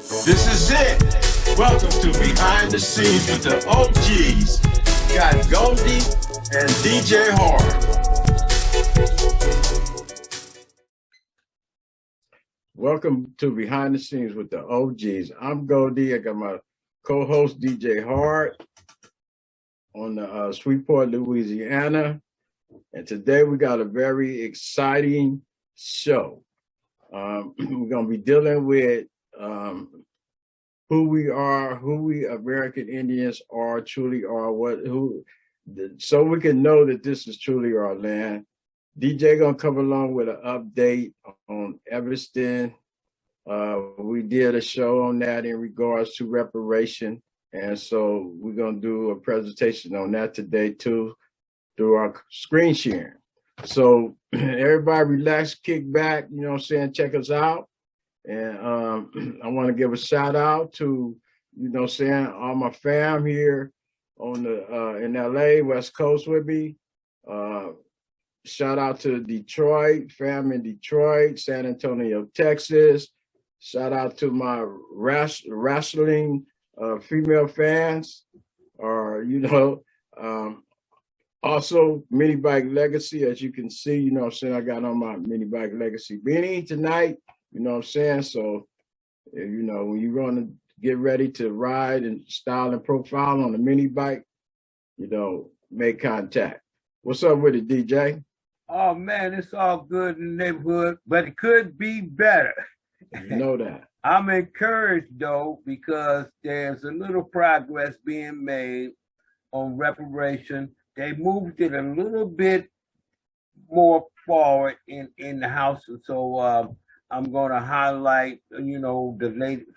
This is it. Welcome to Behind the Scenes with the OGs. Got Goldee and DJ Hard. Welcome to Behind the Scenes with the OGs. I'm Goldee. I got my co-host DJ Hard on the Sweetport, Louisiana. And today we got a very exciting show. We're going to be dealing with who we are, who we American Indians are, truly are, so we can know that this is truly our land. DJ gonna come along with an update on Evanston. We did a show on that in regards to reparation, and so we're gonna do a presentation on that today too through our screen sharing. So everybody relax, kick back, you know what I'm saying, check us out. And I want to give a shout out to, you know what I'm saying, all my fam here on the in LA, West Coast with me. Shout out to Detroit, fam in Detroit, San Antonio, Texas. Shout out to my wrestling female fans, also Mini Bike Legacy, as you can see, you know what I'm saying, I got on my Mini Bike Legacy beanie tonight. You know what I'm saying? So, you know, when you're going to get ready to ride and style and profile on a mini bike, you know, make contact. What's up with it, DJ? Oh, man, it's all good in the neighborhood, but it could be better. You know that. I'm encouraged, though, because there's a little progress being made on reparation. They moved it a little bit more forward in the House, and so I'm going to highlight, you know,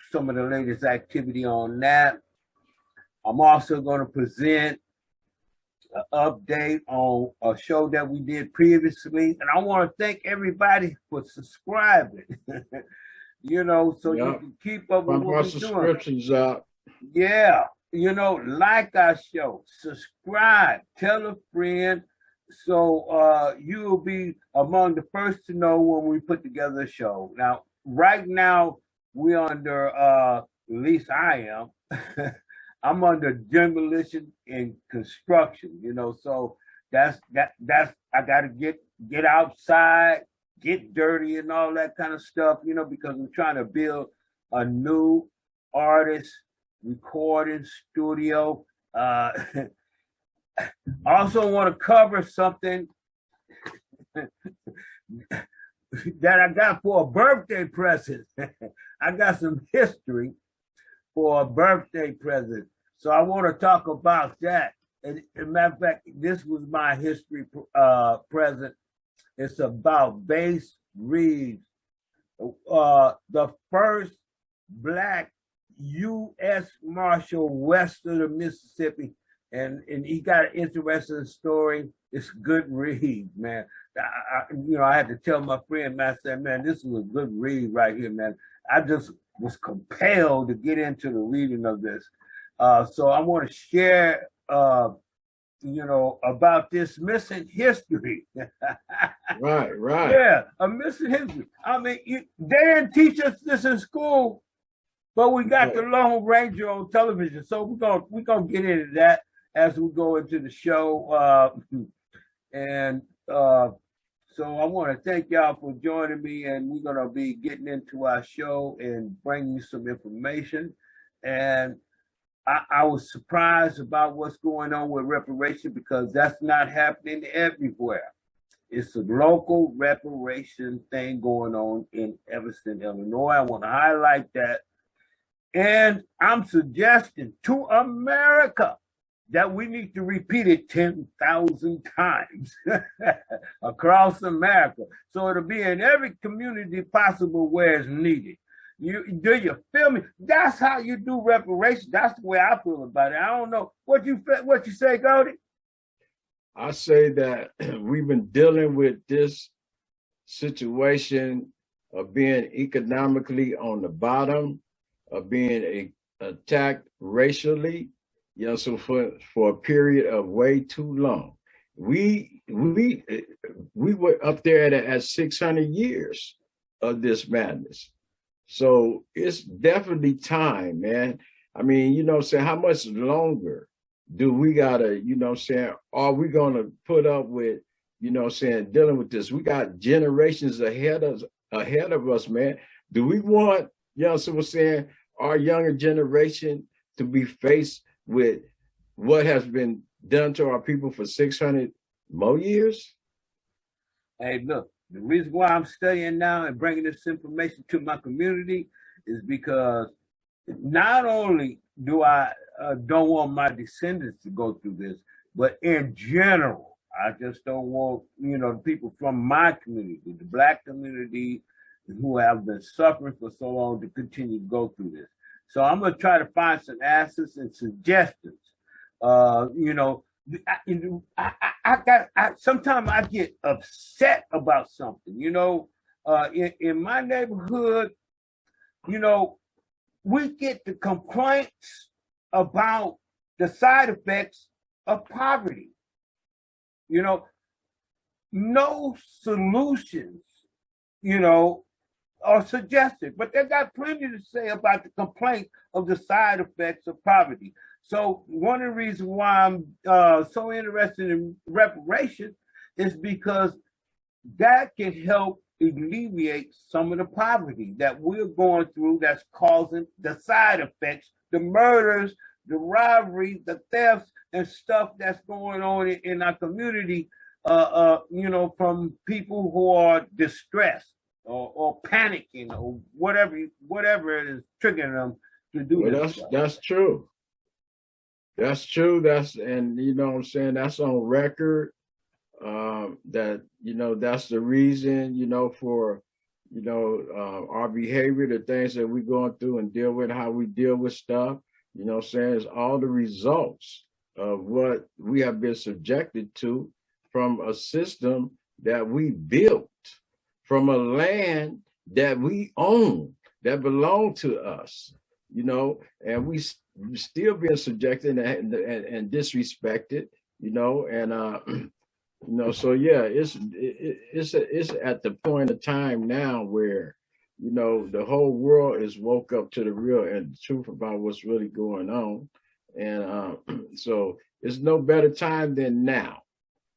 some of the latest activity on that. I'm also going to present an update on a show that we did previously. And I want to thank everybody for subscribing, you know, so you can keep up with what we're doing. Subscriptions up. Yeah, you know, like our show, subscribe, tell a friend. So you will be among the first to know when we put together a show. Now, right now, we're under, at least I am, I'm under demolition and construction, you know, so that's I got to get outside, get dirty and all that kind of stuff, you know, because we're trying to build a new artist recording studio. I also want to cover something that I got for a birthday present. I got some history for a birthday present. So I want to talk about that. And as a matter of fact, this was my history present. It's about Bass Reeves, the first Black U.S. Marshal west of the Mississippi. And he got an interesting story. It's good read, man. I had to tell my friend, man, I said, man, this is a good read right here, man. I just was compelled to get into the reading of this. So I want to share, you know, about this missing history. Right. Yeah, a missing history. I mean, they didn't teach us this in school, but we got the Lone Ranger on television. So we're gonna get into that as we go into the show. So I want to thank y'all for joining me, and we're going to be getting into our show and bringing you some information. And I was surprised about what's going on with reparation because that's not happening everywhere. It's a local reparation thing going on in Evanston, Illinois. I want to highlight that. And I'm suggesting to America that we need to repeat it 10,000 times across America. So it'll be in every community possible where it's needed. You feel me? That's how you do reparation. That's the way I feel about it. I don't know what you say, Goldee. I say that we've been dealing with this situation of being economically on the bottom, of being attacked racially. Yeah, so for a period of way too long, we were up there at 600 years of this madness. So it's definitely time, man. I mean, you know, say how much longer do we gotta, you know, saying, are we gonna put up with, you know, saying dealing with this? We got generations ahead of us, man. Do we want, you know, so we're saying our younger generation to be faced with what has been done to our people for 600 more years? Hey, look, the reason why I'm studying now and bringing this information to my community is because not only do I don't want my descendants to go through this, but in general, I just don't want, you know, people from my community, the Black community, who have been suffering for so long to continue to go through this. So I'm going to try to find some answers and suggestions. You know, sometimes I get upset about something, you know, in my neighborhood, you know, we get the complaints about the side effects of poverty. You know, no solutions, you know, are suggested, but they got plenty to say about the complaint of the side effects of poverty. So one of the reasons why I'm so interested in reparations is because that can help alleviate some of the poverty that we're going through that's causing the side effects, the murders, the robbery, the thefts, and stuff that's going on in our community, you know, from people who are distressed or panicking or whatever it is triggering them to do Well, this. that's true. That's true. And you know what I'm saying, that's on record. That, you know, that's the reason, you know, for, you know, our behavior, the things that we're going through and deal with, how we deal with stuff, you know what I'm saying, is all the results of what we have been subjected to from a system that we built, from a land that we own, that belonged to us, you know, and we still being subjected and disrespected, you know, and you know, so yeah, it's at the point of time now where, you know, the whole world is woke up to the real and the truth about what's really going on, and so it's no better time than now,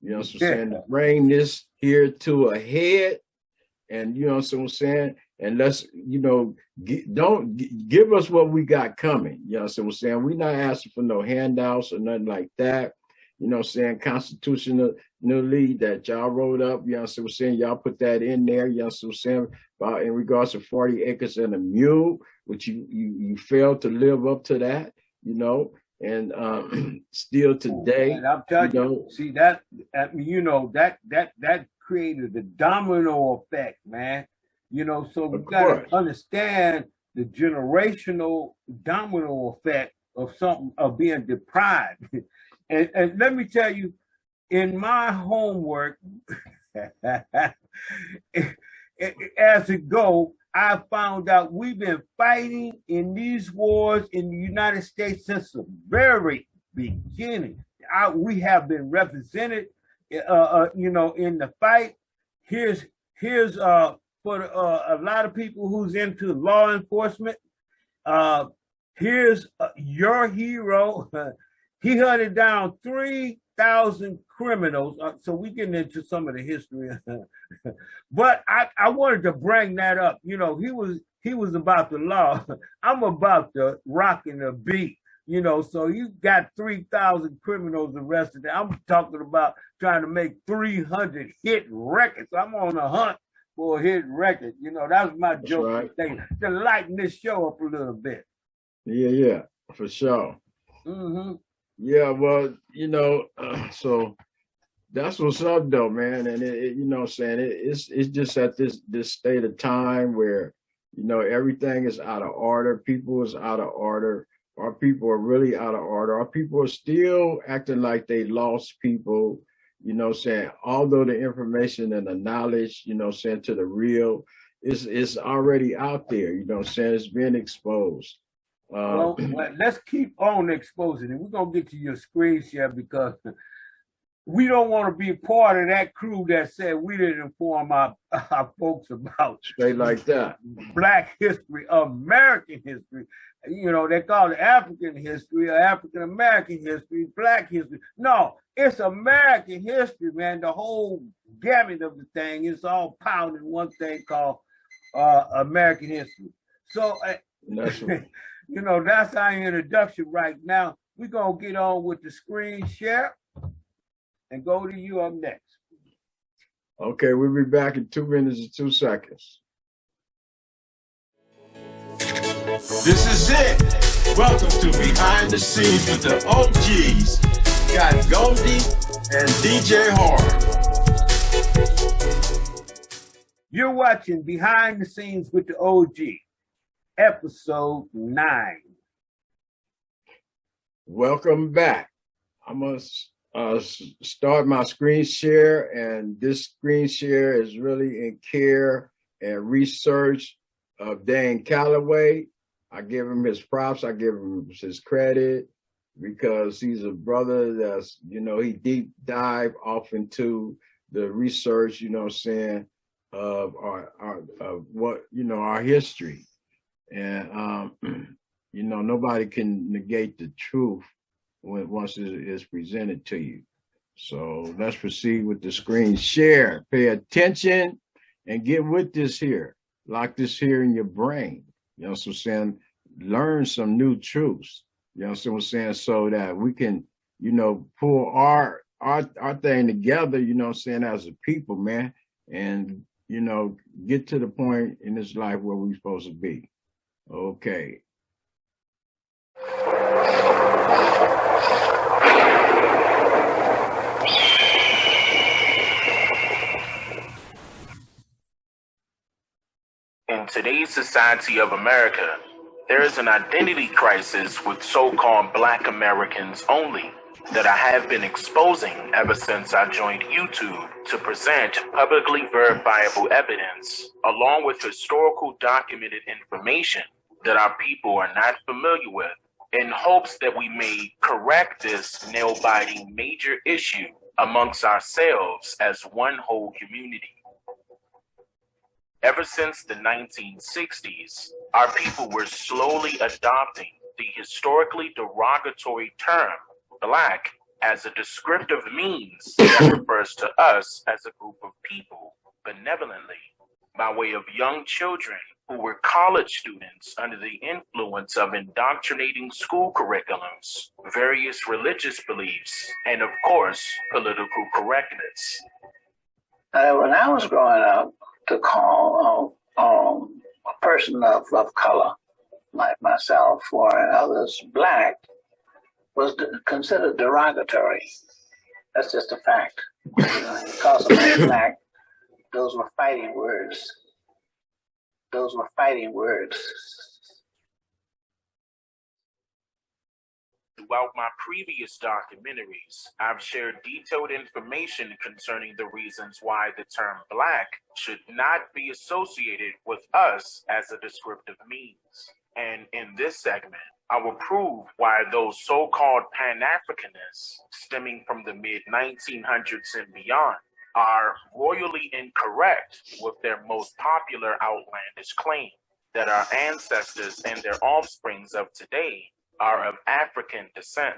you know, so saying, to bring this here to a head, and you know, so I'm saying, and let's, you know, don't give us what we got coming, you know, so I'm saying, we're not asking for no handouts or nothing like that. You know, saying constitutionally that y'all wrote up, you know, so we're saying y'all put that in there, you know, so we're saying about in regards to 40 acres and a mule, which you failed to live up to that, you know, and still today, and I'm telling you, see that, you know, that created the domino effect, man. You know, so we got to understand the generational domino effect of something, of being deprived. And let me tell you, in my homework, as it go, I found out we've been fighting in these wars in the United States since the very beginning. We have been represented, you know, in the fight. Here's for a lot of people who's into law enforcement. Here's your hero. He hunted down 3,000 criminals. So we getting into some of the history, but I wanted to bring that up. You know, he was about the law. I'm about the rock and the beat. You know, so you got 3,000 criminals arrested. I'm talking about trying to make 300 hit records. I'm on a hunt for a hit record. You know, that was my joke today, to lighten this show up a little bit. Yeah, for sure. Mm-hmm. Yeah, well, you know, so that's what's up, though, man. And you know, what I'm saying, it's just at this state of time where, you know, everything is out of order. People is out of order. Our people are really out of order. Our people are still acting like they lost people. You know, saying, although the information and the knowledge, you know, saying, to the real is already out there. You know, saying, it's being exposed. Well, let's keep on exposing it. We're gonna get to your screen share because we don't want to be part of that crew that said we didn't inform our folks about straight like that. Black history, American history. You know, they call it African history or African American history, Black history. No, it's American history, man. The whole gamut of the thing is all piled in one thing called American history. So, you know, that's our introduction right now. We're going to get on with the screen share and go to you up next. Okay, we'll be back in 2 minutes and 2 seconds. This is it. Welcome to Behind the Scenes with the OGs. Got Goldee and DJ Hard. You're watching Behind the Scenes with the OG, episode 9. Welcome back. I'm going to start my screen share, and this screen share is really in care and research of Dan Calloway. I give him his props. I give him his credit because he's a brother that's, you know, he deep dive off into the research, you know what I'm saying, of of what, you know, our history. And, you know, nobody can negate the truth once it is presented to you. So let's proceed with the screen share. Pay attention and get with this here. Lock this here in your brain. You know what I'm saying? Learn some new truths. You know what I'm saying? So that we can, you know, pull our thing together, you know what I'm saying, as a people, man. And, you know, get to the point in this life where we're supposed to be. Okay. In today's society of America, there is an identity crisis with so-called Black Americans only that I have been exposing ever since I joined YouTube to present publicly verifiable evidence along with historical documented information that our people are not familiar with, in hopes that we may correct this nail-biting major issue amongst ourselves as one whole community. Ever since the 1960s, our people were slowly adopting the historically derogatory term Black as a descriptive means that refers to us as a group of people benevolently, by way of young children who were college students under the influence of indoctrinating school curriculums, various religious beliefs, and of course, political correctness. When I was growing up, to call a person of color, like myself or others, Black, was considered derogatory. That's just a fact. Because of man Black, those were fighting words. Those were fighting words. Throughout my previous documentaries, I've shared detailed information concerning the reasons why the term Black should not be associated with us as a descriptive means. And in this segment, I will prove why those so-called Pan-Africanists stemming from the mid-1900s and beyond are royally incorrect with their most popular outlandish claim that our ancestors and their offsprings of today are of African descent.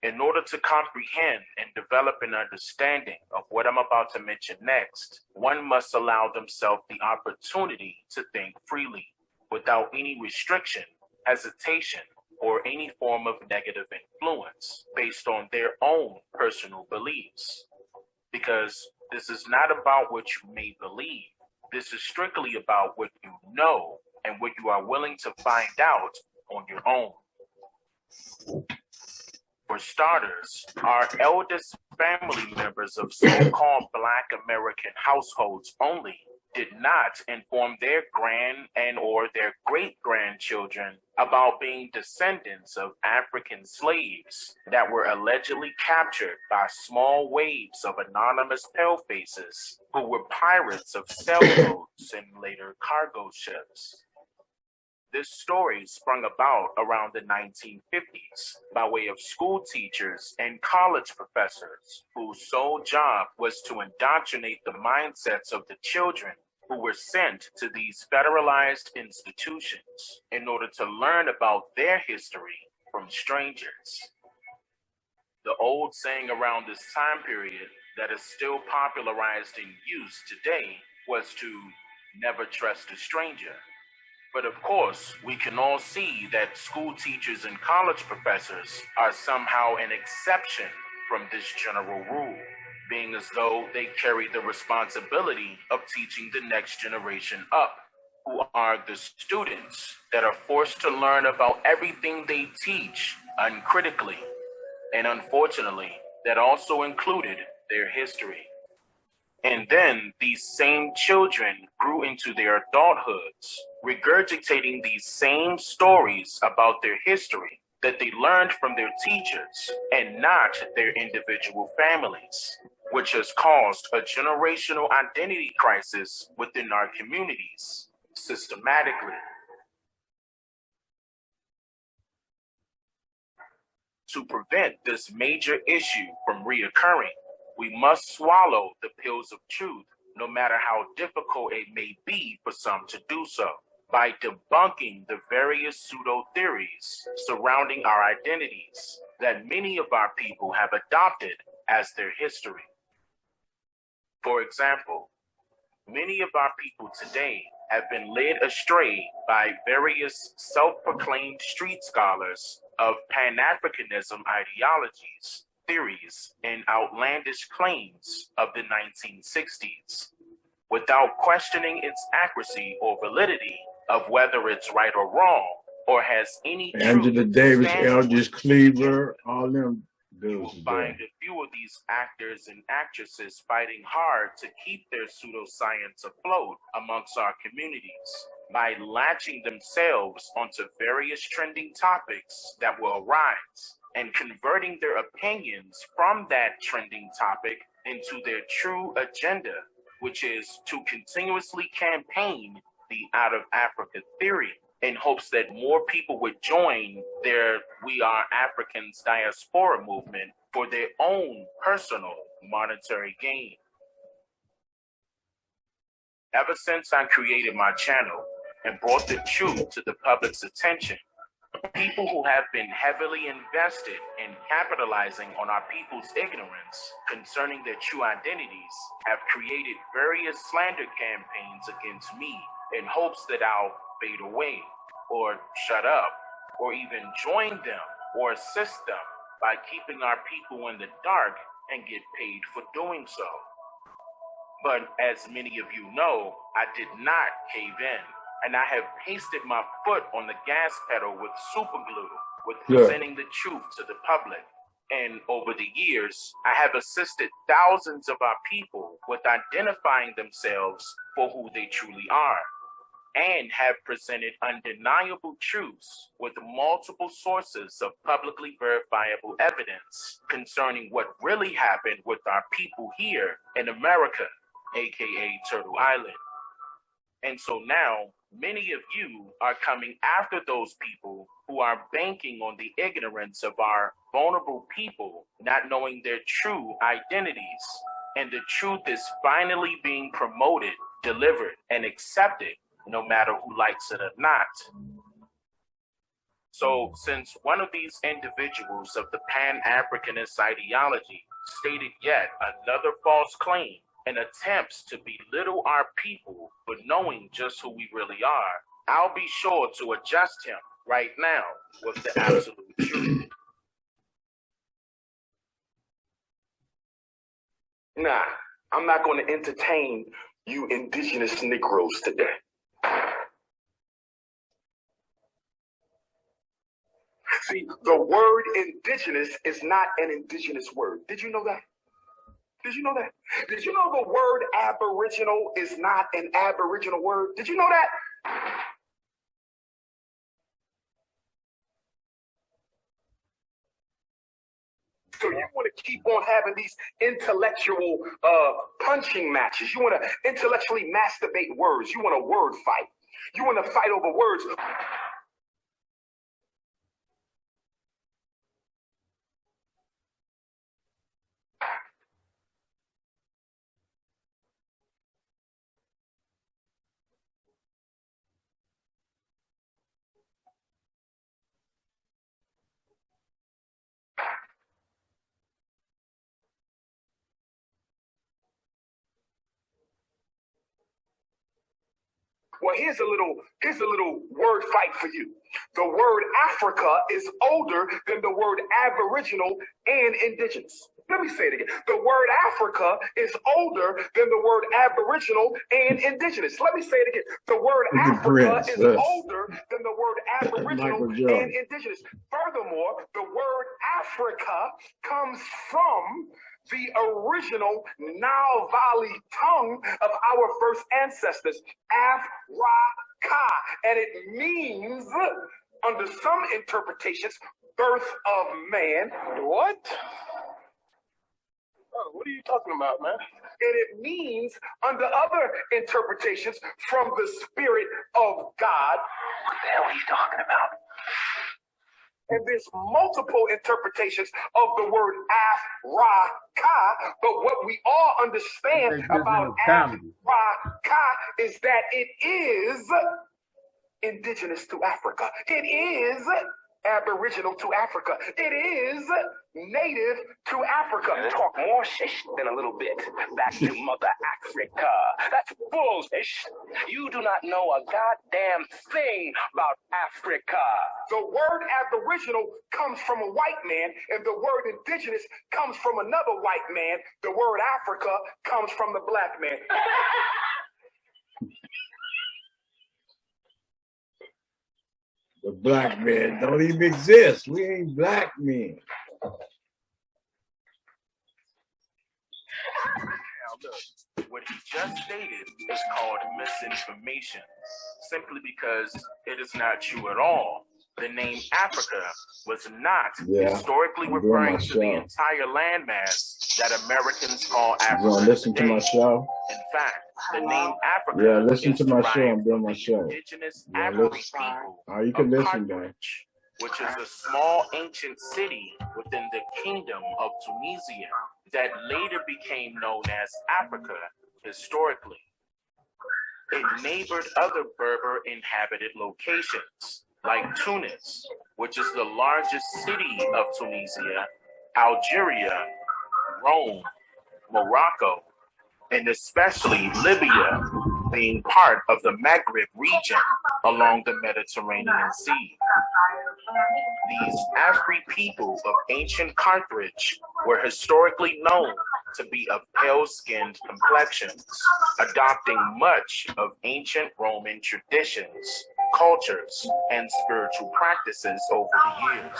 In order to comprehend and develop an understanding of what I'm about to mention next, one must allow themselves the opportunity to think freely, without any restriction, hesitation, or any form of negative influence based on their own personal beliefs. Because this is not about what you may believe. This is strictly about what you know and what you are willing to find out on your own. For starters, our eldest family members of so-called Black American households only did not inform their grand and or their great-grandchildren about being descendants of African slaves that were allegedly captured by small waves of anonymous palefaces who were pirates of sailboats and later cargo ships. This story sprung about around the 1950s by way of school teachers and college professors whose sole job was to indoctrinate the mindsets of the children who were sent to these federalized institutions in order to learn about their history from strangers. The old saying around this time period that is still popularized in use today was to never trust a stranger. But of course, we can all see that school teachers and college professors are somehow an exception from this general rule, being as though they carry the responsibility of teaching the next generation up, who are the students that are forced to learn about everything they teach uncritically. And unfortunately, that also included their history. And then these same children grew into their adulthoods, regurgitating these same stories about their history that they learned from their teachers and not their individual families, which has caused a generational identity crisis within our communities systematically. To prevent this major issue from reoccurring, we must swallow the pills of truth, no matter how difficult it may be for some to do so, by debunking the various pseudo-theories surrounding our identities that many of our people have adopted as their history. For example, many of our people today have been led astray by various self-proclaimed street scholars of Pan-Africanism ideologies, theories, and outlandish claims of the 1960s, without questioning its accuracy or validity of whether it's right or wrong, or has any Angela Davis, Eldridge Cleaver, all them dudes. You will find a few of these actors and actresses fighting hard to keep their pseudoscience afloat amongst our communities by latching themselves onto various trending topics that will arise and converting their opinions from that trending topic into their true agenda, which is to continuously campaign the Out of Africa theory in hopes that more people would join their We Are Africans diaspora movement for their own personal monetary gain. Ever since I created my channel and brought the truth to the public's attention, people who have been heavily invested in capitalizing on our people's ignorance concerning their true identities have created various slander campaigns against me in hopes that I'll fade away, or shut up, or even join them or assist them by keeping our people in the dark and get paid for doing so. But as many of you know, I did not cave in, and I have pasted my foot on the gas pedal with super glue, with presenting the truth to the public. And over the years, I have assisted thousands of our people with identifying themselves for who they truly are, and have presented undeniable truths with multiple sources of publicly verifiable evidence concerning what really happened with our people here in America, aka Turtle Island. And so now, many of you are coming after those people who are banking on the ignorance of our vulnerable people, not knowing their true identities. And the truth is finally being promoted, delivered, and accepted, no matter who likes it or not. So since one of these individuals of the Pan-Africanist ideology stated yet another false claim and attempts to belittle our people for knowing just who we really are, I'll be sure to adjust him right now with the absolute truth. Nah, I'm not going to entertain you indigenous Negroes today. See, the word indigenous is not an indigenous word. Did you know that? Did you know that? Did you know the word aboriginal is not an aboriginal word? Did you know that? So you want to keep on having these intellectual punching matches. You want to intellectually masturbate words. You want a word fight. You want to fight over words. Well, here's a little word fight for you. The word Africa is older than the word Aboriginal and Indigenous. Let me say it again. The word Africa is older than the word Aboriginal and Indigenous. Let me say it again. The word Africa is older than the word Aboriginal and Indigenous. Furthermore, the word Africa comes from the original Nile Valley tongue of our first ancestors, Africa, and it means, under some interpretations, birth of man. What? Oh, what are you talking about, man? And it means, under other interpretations, from the Spirit of God. What the hell are you talking about? And there's multiple interpretations of the word Africa, but what we all understand about Africa is that it is indigenous to Africa. It is aboriginal to Africa. It is native to Africa. Talk more shish than a little bit. Back to Mother Africa. That's bullshit. You do not know a goddamn thing about Africa. The word aboriginal comes from a white man, and the word indigenous comes from another white man. The word Africa comes from the black man. The black men don't even exist. We ain't black men. Now look, what he just stated is called misinformation, simply because it is not true at all. The name Africa was not historically referring to the entire landmass that Americans call Africa. Listen to my show. In fact, the name Africa listen to my show. I'm doing my the show. indigenous African people You can of listen, man. Carthage, which is a small ancient city within the kingdom of Tunisia that later became known as Africa historically. It neighbored other Berber inhabited locations like Tunis, which is the largest city of Tunisia, Algeria, Rome, Morocco, and especially Libya, being part of the Maghreb region along the Mediterranean Sea. These Afri people of ancient Carthage were historically known to be of pale-skinned complexions, adopting much of ancient Roman traditions, cultures, and spiritual practices over the years.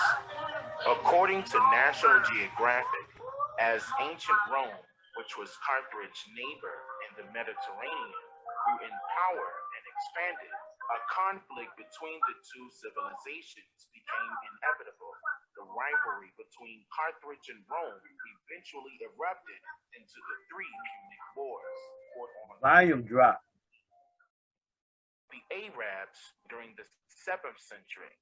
According to National Geographic, as ancient Rome, which was Carthage's neighbor in the Mediterranean, grew in power and expanded, a conflict between the two civilizations became inevitable. The rivalry between Carthage and Rome eventually erupted into the three Punic Wars. Volume drop. The Arabs during the 7th century.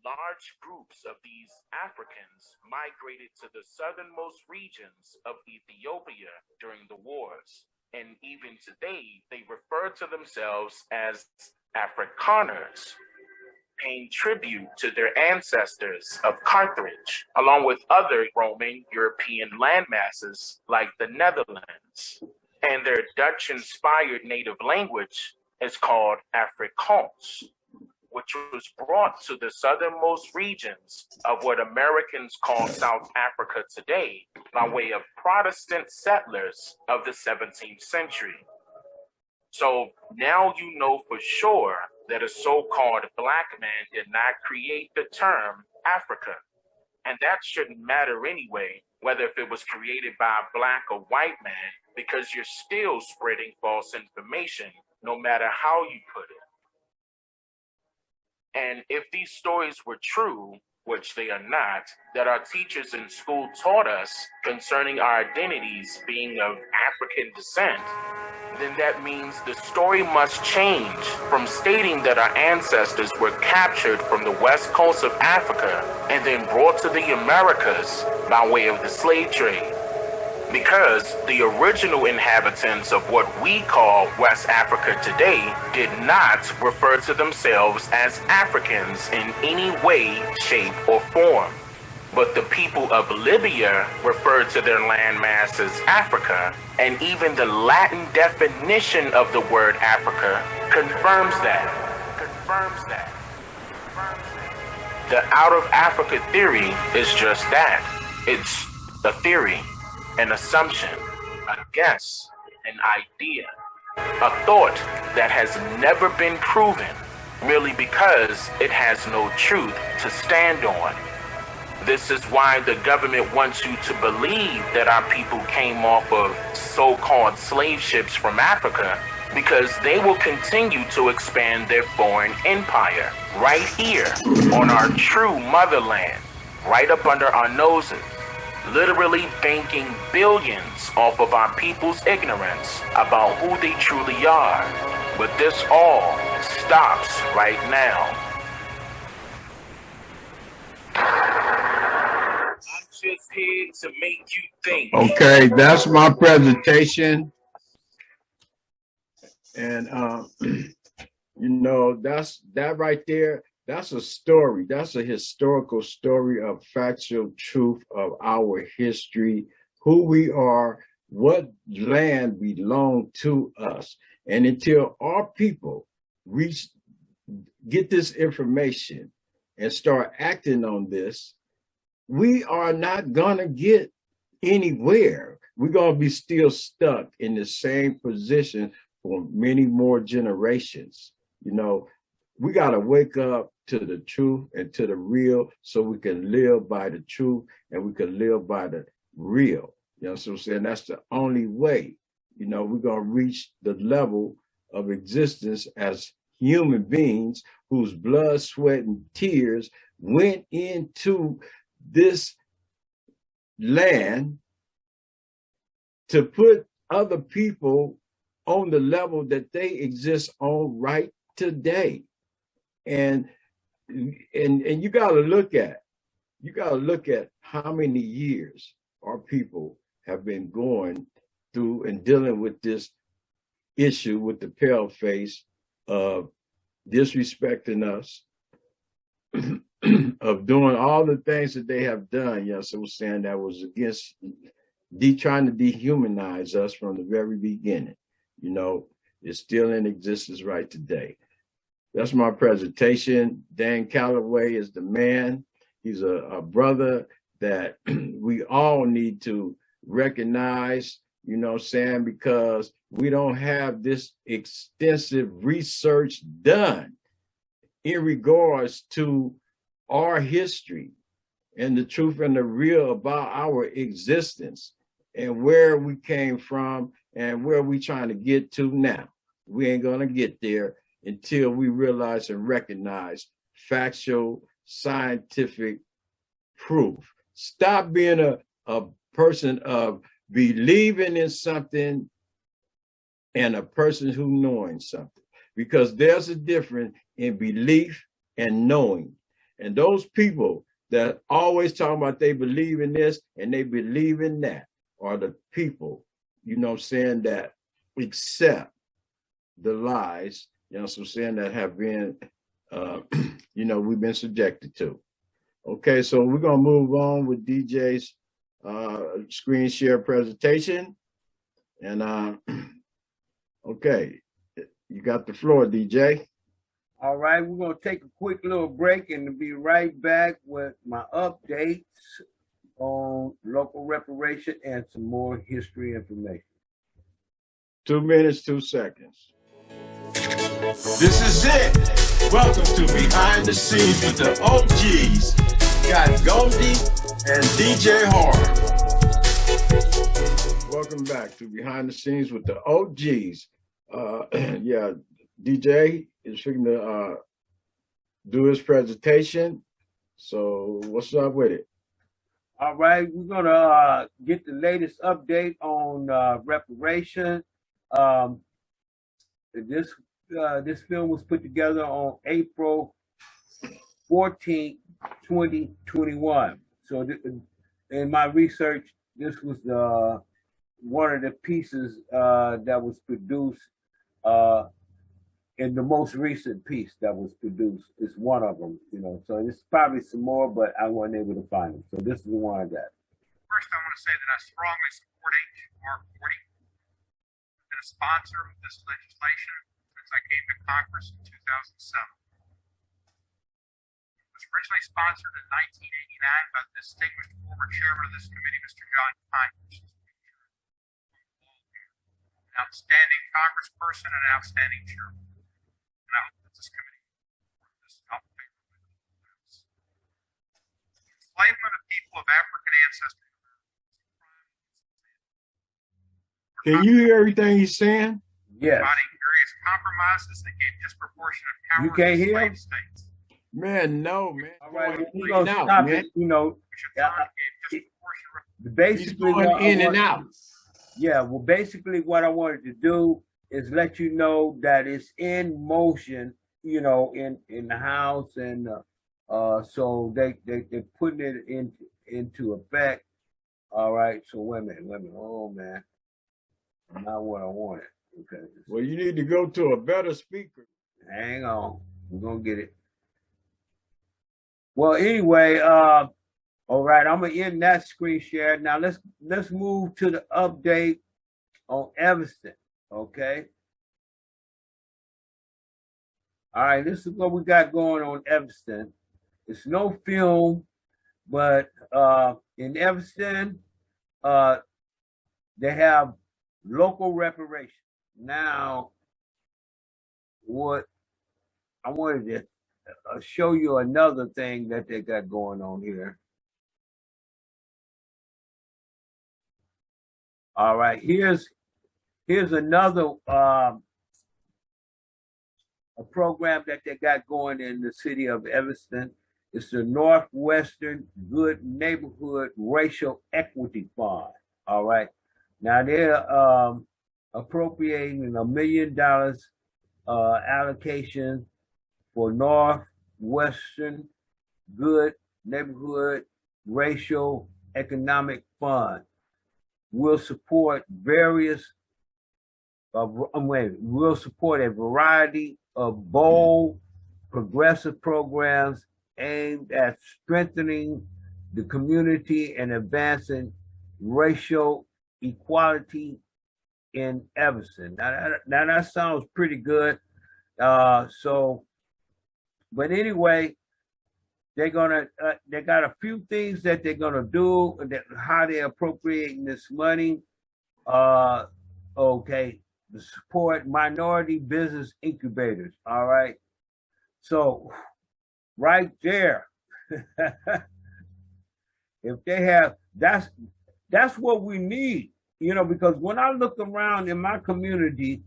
Large groups of these Africans migrated to the southernmost regions of Ethiopia during the wars, and even today they refer to themselves as Afrikaners, paying tribute to their ancestors of Carthage, along with other Roman European landmasses like the Netherlands. And their Dutch-inspired native language is called Afrikaans, which was brought to the southernmost regions of what Americans call South Africa today by way of Protestant settlers of the 17th century. So now you know for sure that a so-called black man did not create the term Africa. And that shouldn't matter anyway, whether if it was created by a black or white man, because you're still spreading false information, no matter how you put it. And if these stories were true, which they are not, that our teachers in school taught us concerning our identities being of African descent, then that means the story must change from stating that our ancestors were captured from the west coast of Africa and then brought to the Americas by way of the slave trade. Because the original inhabitants of what we call West Africa today did not refer to themselves as Africans in any way, shape, or form. But the people of Libya referred to their landmass as Africa, and even the Latin definition of the word Africa confirms that. The out of Africa theory is just that. It's a theory, an assumption, a guess, an idea, a thought that has never been proven merely because it has no truth to stand on. This is why the government wants you to believe that our people came off of so-called slave ships from Africa, because they will continue to expand their foreign empire right here on our true motherland, right up under our noses, literally banking billions off of our people's ignorance about who they truly are. But this all stops right now. I'm just here to make you think. Okay, that's my presentation. And you know, that right there, that's a story. That's a historical story of factual truth of our history, who we are, what land belonged to us. And until our people get this information and start acting on this, we are not gonna get anywhere. We're gonna be still stuck in the same position for many more generations. You know, we got to wake up to the truth and to the real so we can live by the truth and we can live by the real. You know what I'm saying? That's the only way, you know, we're going to reach the level of existence as human beings whose blood, sweat, and tears went into this land to put other people on the level that they exist on right today. And you gotta look at how many years our people have been going through and dealing with this issue with the pale face of disrespecting us, of doing all the things that they have done, you know, so saying that was against trying to dehumanize us from the very beginning. You know, it's still in existence right today. That's my presentation. Dan Calloway is the man. He's a brother that we all need to recognize, you know what I'm saying, because we don't have this extensive research done in regards to our history and the truth and the real about our existence and where we came from and where we trying to get to now. We ain't gonna get there until we realize and recognize factual, scientific proof. Stop being a person of believing in something and a person who knowing something, because there's a difference in belief and knowing. And those people that always talk about they believe in this and they believe in that are the people, you know what I'm saying, that accept the lies, you know what I'm saying, that have been, you know, we've been subjected to. Okay, so we're gonna move on with DJ's screen share presentation. And okay, you got the floor, DJ. All right, we're gonna take a quick little break and be right back with my updates on local reparation and some more history information. 2 minutes, 2 seconds. This is it. Welcome to Behind the Scenes with the OGs. Got Goldee and DJ Hard. Welcome back to Behind the Scenes with the OGs. Yeah, DJ is figuring to do his presentation. So what's up with it? All right, we're gonna get the latest update on reparation. This film was put together on April 14th, 2021. So in my research, this was one of the pieces that was produced in the most recent piece that was produced. It's one of them, you know. So there's probably some more, but I wasn't able to find them. So this is the one I got. First, I want to say that I strongly support H.R. 40. I've been a sponsor of this legislation since I came to Congress in 2007. It was originally sponsored in 1989 by the distinguished former chairman of this committee, Mr. John Cohen, an outstanding congressperson and an outstanding chairman. And I hope that this committee supports this topic. Enslavement of people of African ancestry. Can you hear everything he's saying? Yes. Providing various compromises that gave disproportionate power You can't to hear slave him? states. Man, no, man. All right, Going we're in gonna and out, stop man. it. You know, Which in turn gave disproportionate. He's basically going what I in and want- out. Yeah, well, basically what I wanted to do is let you know that it's in motion, you know, in the House, and so they're putting it into effect. All right, so wait a minute. Oh man, not what I wanted. Okay, Well, you need to go to a better speaker. hang on, we're gonna get it. Well, anyway, all right, I'm gonna end that screen share. Now let's move to the update on Evanston. Okay. All right, this is what we got going on Evanston. It's no film, but in Evanston, they have local reparations. Now, what I wanted to show you another thing that they got going on here. All right, here's another a program that they got going in the city of Evanston. It's the Northwestern Good Neighborhood Racial Equity Fund. All right, now they're appropriating $1 million allocation for Northwestern Good Neighborhood Racial Economic Fund. Will support various. We'll support a variety of bold, progressive programs aimed at strengthening the community and advancing racial equality in Evanston. Now that sounds pretty good. But anyway, they got a few things that they're gonna do, how they're appropriating this money. Okay, to support minority business incubators. All right, so right there, if they have, that's what we need, you know, because when I look around in my community,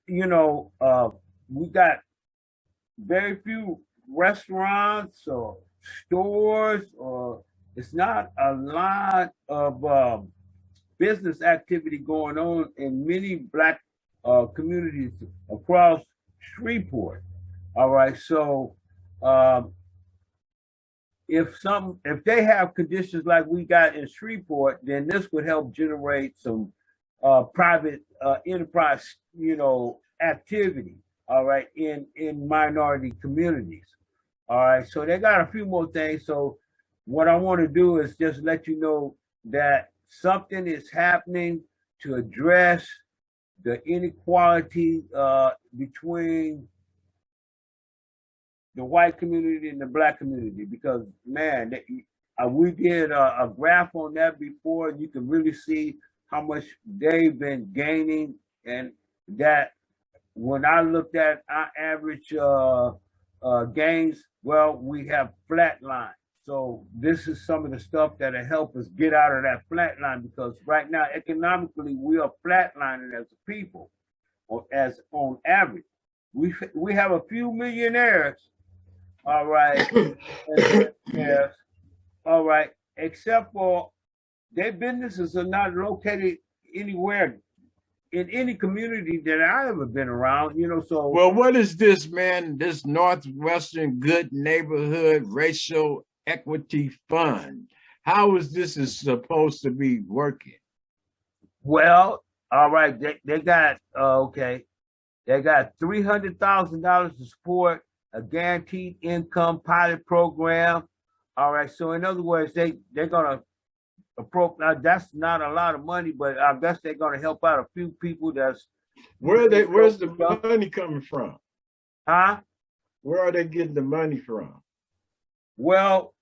you know, we got very few restaurants or stores, or it's not a lot of business activity going on in many Black communities across Shreveport. All right, so if they have conditions like we got in Shreveport, then this would help generate some private enterprise, you know, activity. All right, in minority communities. All right, so they got a few more things. So what I want to do is just let you know that something is happening to address the inequality between the white community and the Black community, because man, we did a graph on that before, and you can really see how much they've been gaining, and that when I looked at our average gains, well, we have flat line. So this is some of the stuff that'll help us get out of that flat line, because right now, economically, we are flatlining as a people, or as on average. We have a few millionaires, all right, yes, all right, except for their businesses are not located anywhere in any community that I've ever been around, you know, so. Well, what is this, man? This Northwestern Good Neighborhood Racial Equity Fund. How is this supposed to be working? Well, all right, they got, okay. They got $300,000 to support a guaranteed income pilot program. All right. So in other words, they're gonna approach. Now that's not a lot of money, but I guess they're gonna help out a few people. Where's the money coming from? Huh? Where are they getting the money from? Well,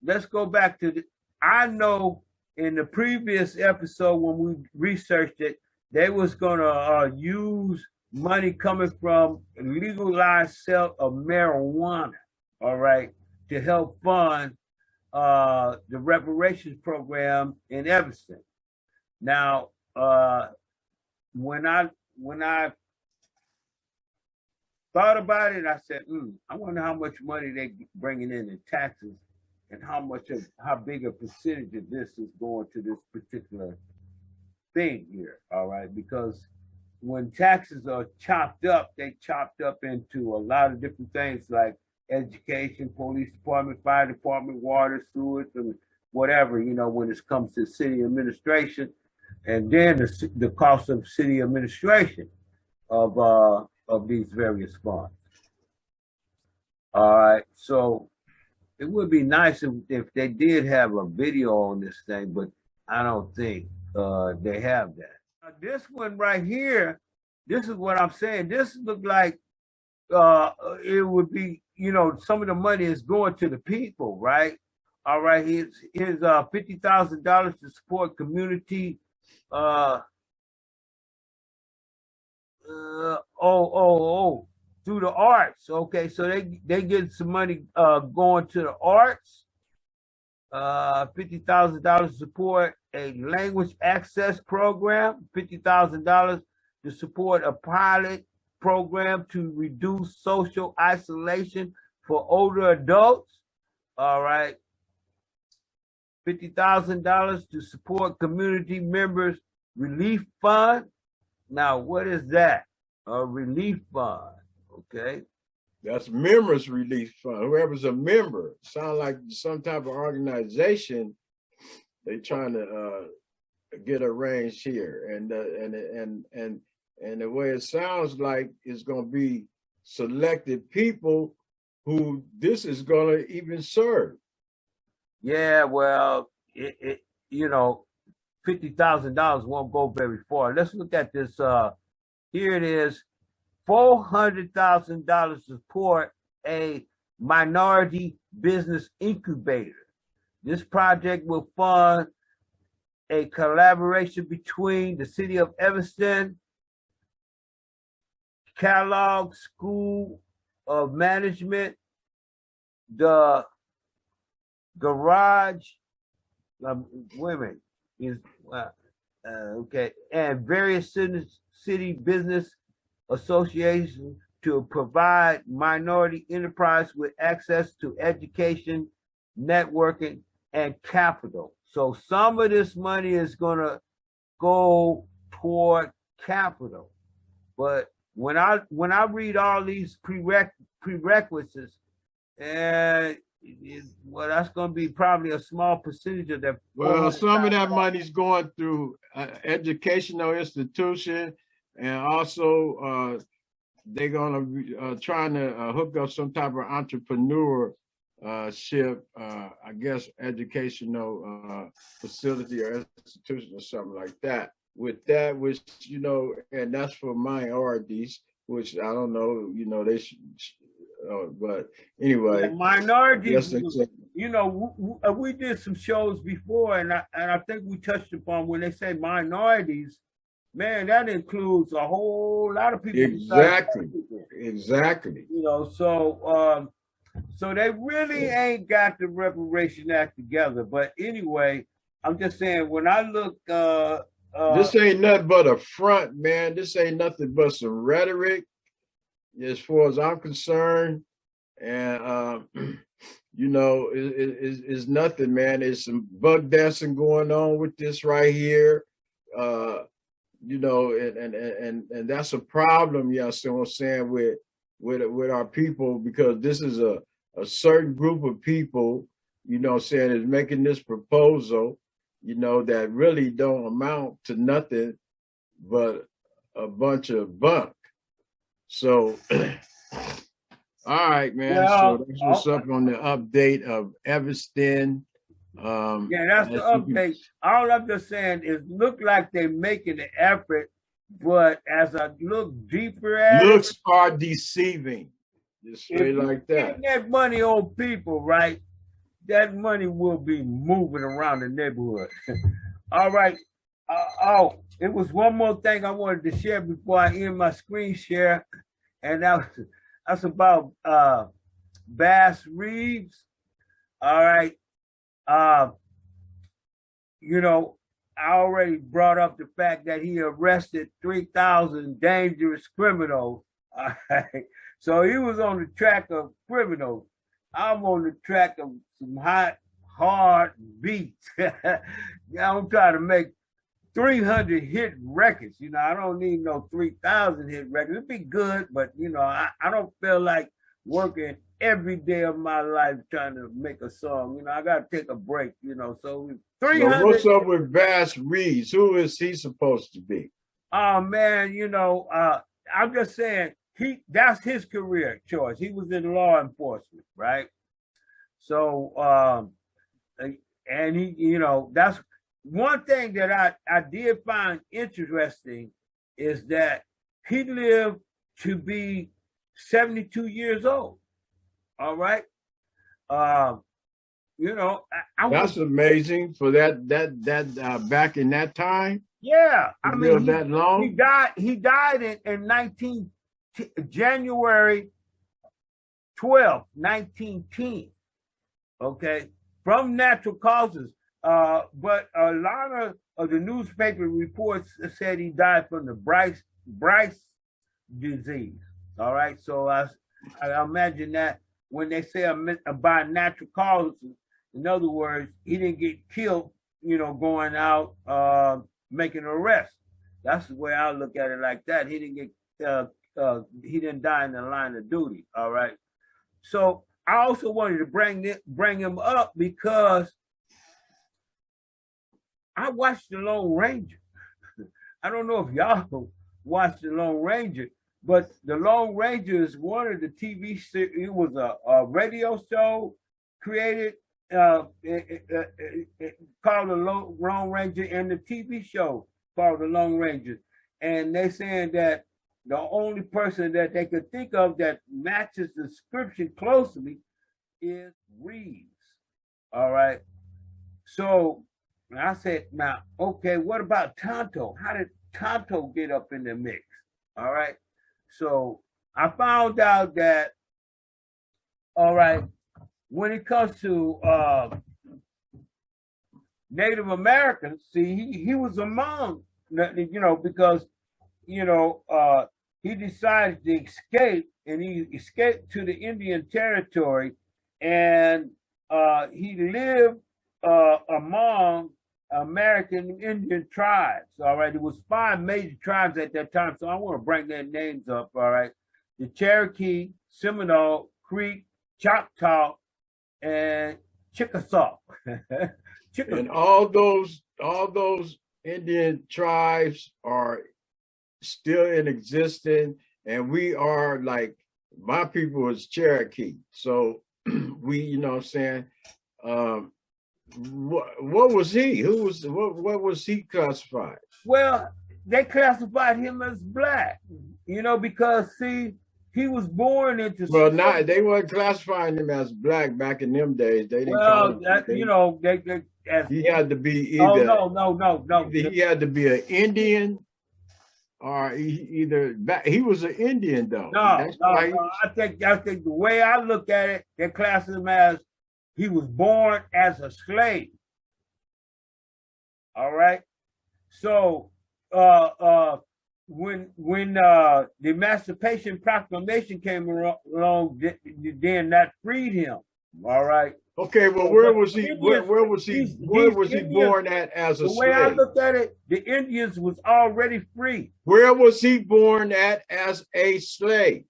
let's go back to I know in the previous episode when we researched it, they was gonna use money coming from legalized sale of marijuana, all right, to help fund the reparations program in Evanston. Now, when I thought about it, I said, I wonder how much money they bringing in taxes and how big a percentage of this is going to this particular thing here, all right? Because when taxes are chopped up, they chopped up into a lot of different things like education, police department, fire department, water, sewage, and whatever, when it comes to city administration, and then the cost of city administration of these various funds. All right, so it would be nice if they did have a video on this thing, but I don't think they have that. This one right here, this is what I'm saying. This look like it would be, some of the money is going to the people, right? All right, here's $50,000 to support community. Through the arts. Okay, so they get some money going to the arts. $50,000 to support a language access program. $50,000 to support a pilot program to reduce social isolation for older adults. All right. $50,000 to support community members relief fund. Now, what is that? A relief fund. Okay. That's members relief fund. Whoever's a member, sound like some type of organization. They trying to get arranged here, and the way it sounds like it's going to be selected people who this is going to even serve. Yeah, well, $50,000 won't go very far. Let's look at this. Here it is. $400,000 to support a minority business incubator. This project will fund a collaboration between the city of Evanston, Kellogg School of Management, the Garage Women and various city business associations to provide minority enterprise with access to education, networking, and capital. So some of this money is going to go toward capital. But when I read all these prerequisites, that's going to be probably a small percentage of that. Well, some of that money's going through educational institution, and also they're going to be trying to hook up some type of entrepreneurship, I guess, educational facility or institution or something like that. With that, which, and that's for minorities, which I don't know, they should, but anyway. Minorities, we did some shows before, and I think we touched upon when they say minorities, man, that includes a whole lot of people. Exactly. So they really ain't got the Reparation Act together. But anyway, I'm just saying, when I look, this ain't nothing but a front, man. This ain't nothing but some rhetoric, as far as I'm concerned. And it's nothing, man. There's some bug dancing going on with this right here. And that's a problem, you know what I'm saying, with our people, because this is a certain group of people, saying, is making this proposal, that really don't amount to nothing but a bunch of bunk. So, all right, man. Well, So that's what's up on the update of Evanston. Yeah, that's the update. All I'm just saying is, look like they're making an effort, but as I look deeper at looks are deceiving. Just straight like that. Spend that money on people, right? That money will be moving around the neighborhood. All right. It was one more thing I wanted to share before I end my screen share, and that's about Bass Reeves. All right. You know, I already brought up the fact that he arrested 3,000 dangerous criminals. All right. So he was on the track of criminals. I'm on the track of some hot, hard beats. I'm trying to make 300 hit records. You know, I don't need no 3,000 hit records. It'd be good, but, you know, I don't feel like working every day of my life trying to make a song. You know, I got to take a break, you know. So 300. So what's up with Bass Reeves? Who is he supposed to be? Oh, man, you know, I'm just saying, that's his career choice. He was in law enforcement, right? So, and he, you know, that's one thing that I did find interesting is that he lived to be 72 years old. All right. You know, that's amazing for that back in that time. Yeah. I mean, that long. He died in January 12th, 1910. Okay, from natural causes. But a lot of the newspaper reports said he died from the Bryce disease. All right, so I imagine that when they say by natural causes, in other words, he didn't get killed, you know, going out making an arrest. That's the way I look at it, like that. He didn't get he didn't die in the line of duty. All right. So I also wanted to bring him up because I watched The Lone Ranger. I don't know if y'all watched The Lone Ranger, but The Lone Ranger is one of the TV series. It was a radio show created called The Lone Ranger, and the TV show called The Lone Ranger. And they saying that the only person that they could think of that matches the description closely is Reeves. All right. So I said, now, okay, what about Tonto? How did Tonto get up in the mix? All right. So I found out that, all right, when it comes to Native Americans, see, he was among, you know, because, you know, he decided to escape, and he escaped to the Indian Territory, and he lived among American Indian tribes. All right, there was 5 major tribes at that time, so I want to bring their names up. All right, the Cherokee, Seminole, Creek, Choctaw, and Chickasaw. And all those Indian tribes are still in existence, and we are, like, my people is Cherokee. So we, you know what I'm saying? What was he? What was he classified? Well, they classified him as black, you know, because see, he was born into. Well, they weren't classifying him as black back in them days. They didn't. Well, you know, he had to be either. Oh no. He had to be an Indian, or he was an Indian though. No. I think the way I look at it, they class him as he was born as a slave. All right. So when the Emancipation Proclamation came along, then that freed him. All right. Okay, well, where was he? Where was he born at as a slave? The way I looked at it, the Indians was already free. Where was he born at as a slave?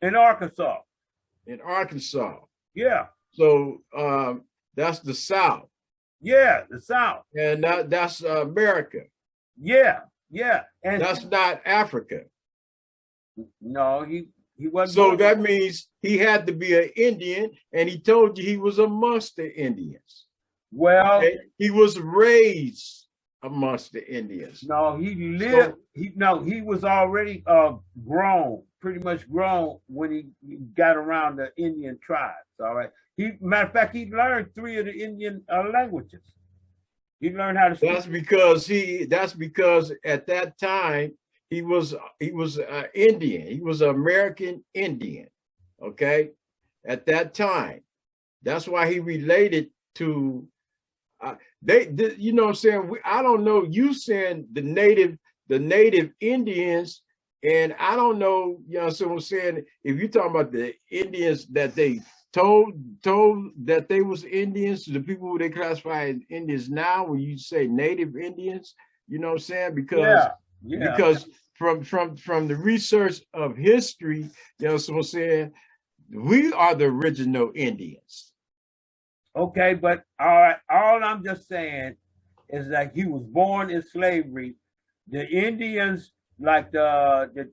In Arkansas. In Arkansas. Yeah. So that's the South. Yeah, the South. And that's America. Yeah. And that's not Africa. No, he wasn't. So born. that means he had to be an Indian, and he told you he was amongst the Indians. Well, Okay? He was raised amongst the Indians. no, he lived. He was already grown, pretty much grown when he got around the Indian tribes. All right. Matter of fact, he learned 3 of the Indian languages. He learned how to speak. That's because at that time he was Indian. He was an American Indian. Okay, at that time, that's why he related to. You know what I'm saying? I don't know. You saying the native Indians, and I don't know. You know what I'm saying? If you're talking about the Indians that they told that they was Indians, to the people who they classify as Indians now, when you say native Indians, you know what I'm saying? Because from the research of history, you know what I'm saying, we are the original Indians. Okay, but all I'm just saying is that he was born in slavery. The Indians, like the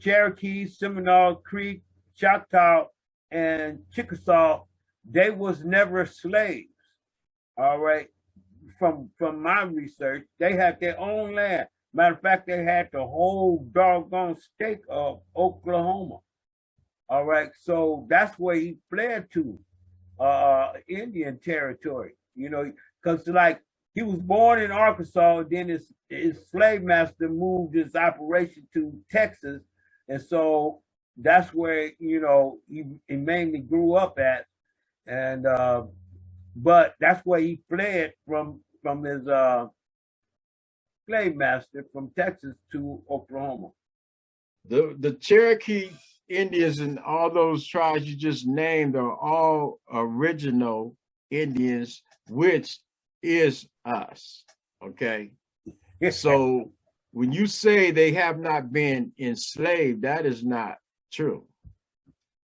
Cherokees, Seminole, Creek, Choctaw, and Chickasaw, they was never slaves. All right. From my research, they had their own land. Matter of fact, they had the whole doggone state of Oklahoma. All right. So that's where he fled to, Indian territory, you know, because like he was born in Arkansas, then his slave master moved his operation to Texas. And so that's where, you know, he mainly grew up at. And but that's where he fled from his slave master from Texas to Oklahoma. The Cherokee Indians and all those tribes you just named are all original Indians, which is us. Okay. So when you say they have not been enslaved, that is not true.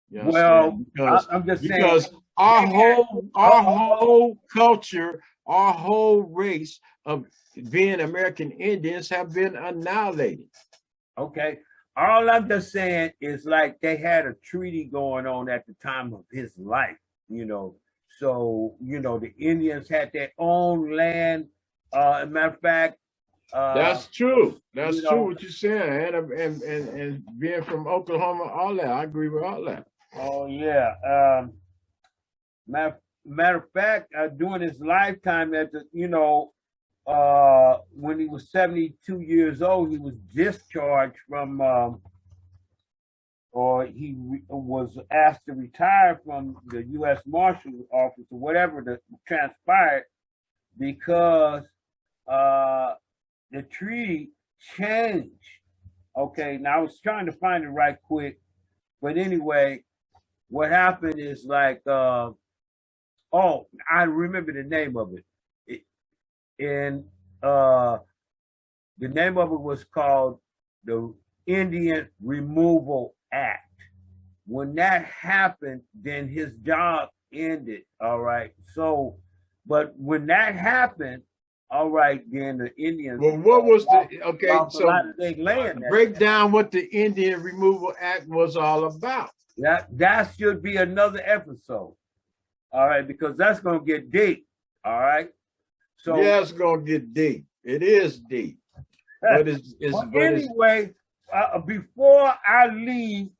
You know, well, I'm just saying, because our whole culture, our whole race of being American Indians have been annihilated. Okay. All I'm just saying is like they had a treaty going on at the time of his life, you know. So, you know, the Indians had their own land. As a matter of fact, that's true. That's true what you're saying. And being from Oklahoma, all that. I agree with all that. Oh yeah. Matter of fact, during his lifetime, when he was 72 years old, he was discharged from, or he was asked to retire from the U.S. Marshal's office or whatever that transpired, because the treaty changed. Okay, now I was trying to find it right quick, but anyway, what happened is like, I remember the name of it. And the name of it was called the Indian Removal Act. When that happened, then his job ended. All right. So, but when that happened, all right, then the Indians. Well, what was break down what the Indian Removal Act was all about. That should be another episode. All right, because that's gonna get deep. All right. So yeah, it's gonna get deep. It is deep. But anyway, before I leave,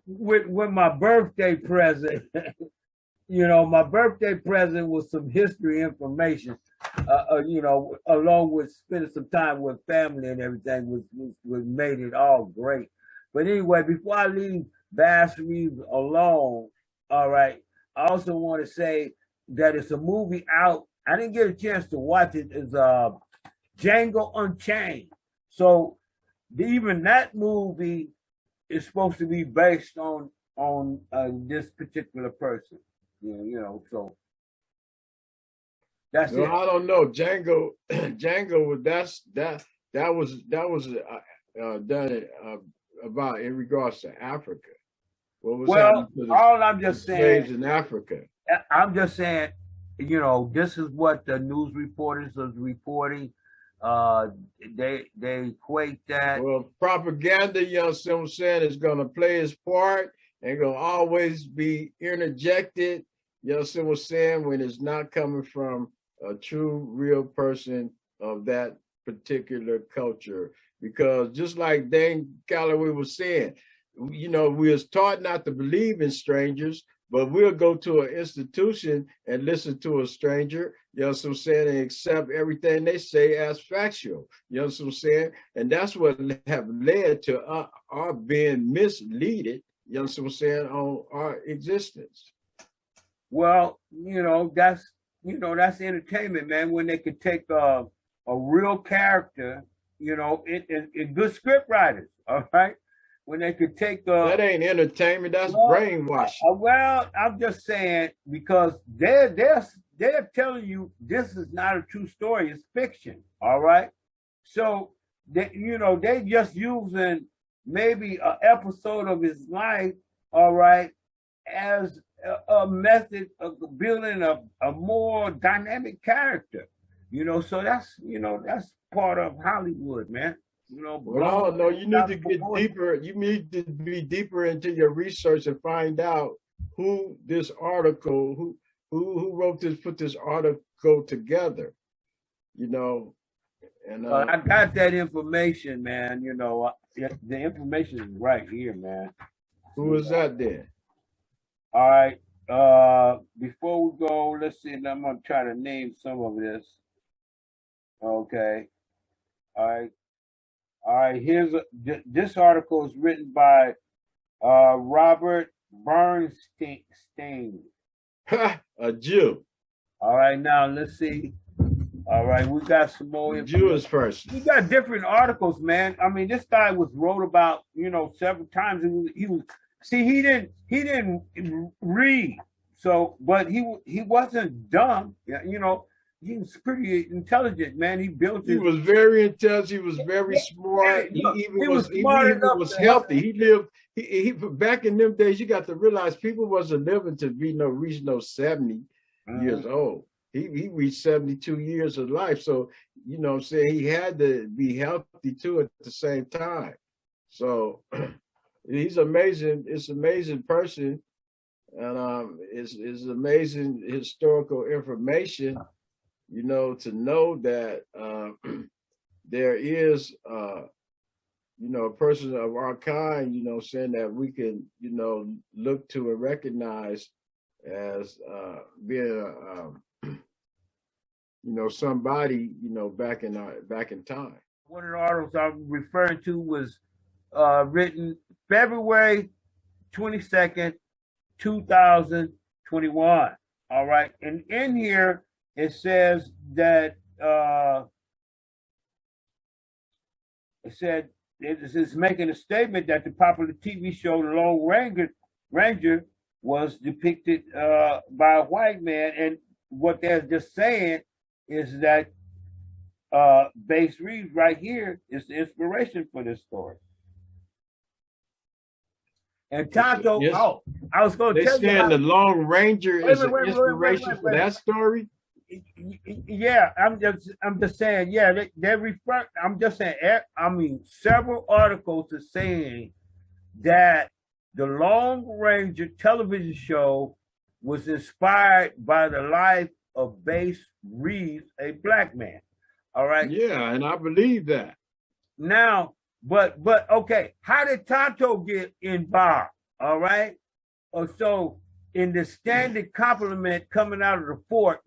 with my birthday present, you know, my birthday present was some history information. You know, along with spending some time with family and everything, was made it all great. But anyway, before I leave Bass Reeves alone, all right, I also want to say that it's a movie out. I didn't get a chance to watch it. It's Django Unchained. So even that movie is supposed to be based on this particular person. You know, so that's it. I don't know. Django, that was done about in regards to Africa. What was all I'm just saying in Africa. I'm just saying, you know, this is what the news reporters was reporting. They equate that. Well, propaganda, you know what I'm saying, is going to play its part and going to always be interjected, you know what I'm saying, when it's not coming from a true, real person of that particular culture. Because just like Dane Calloway was saying, you know, we was taught not to believe in strangers, but we'll go to an institution and listen to a stranger, you know what I'm saying, and accept everything they say as factual, you know what I'm saying? And that's what have led to our being misleaded, you know what I'm saying, on our existence. Well, that's entertainment, man, when they could take a real character, good script writers, all right? When they could take that ain't entertainment, that's brainwashing. Well, I'm just saying, because they're telling you this is not a true story, it's fiction, all right? So they just using maybe an episode of his life, all right, as a method of building a more dynamic character, so that's part of Hollywood, man. Well, no, you need to get deeper. You need to be deeper into your research and find out who this article, who wrote this, put this article together, And I got that information, man. The information is right here, man. Who is that then? All right. Before we go, let's see. I'm gonna try to name some of this. Okay. All right. All right. This article is written by Robert Bernstein. A Jew. All right. Now let's see. All right, we got some more. Jewish person. We got different articles, man. I mean, this guy was wrote about, several times. He didn't read. So, but he wasn't dumb. He was pretty intelligent, man. He was very intelligent. He was very smart. He was healthy. He lived. He back in them days. You got to realize people wasn't living to reach 70 years old. He reached 72 years of life. So, what I'm saying, he had to be healthy too at the same time. So he's amazing. It's an amazing person. And it's amazing historical information, to know that there is, a person of our kind, saying that we can, look to and recognize as being somebody, back in time. One of the articles I'm referring to was written February 22nd, 2021. All right. And in here, it says that it's making a statement that the popular TV show The Lone Ranger was depicted by a white man. And what they're just saying is that Reeves right here is the inspiration for this story. And Tonto, yes. I was going to tell you. They're saying the Lone Ranger is an inspiration for that story? Yeah, I'm just saying, yeah, they refer, I'm just saying, several articles are saying that the Lone Ranger television show was inspired by the life of Reeves, a black man. All right. Yeah, and I believe that. Now, but okay, how did Tonto get involved? All right. So in the standard compliment coming out of the fort,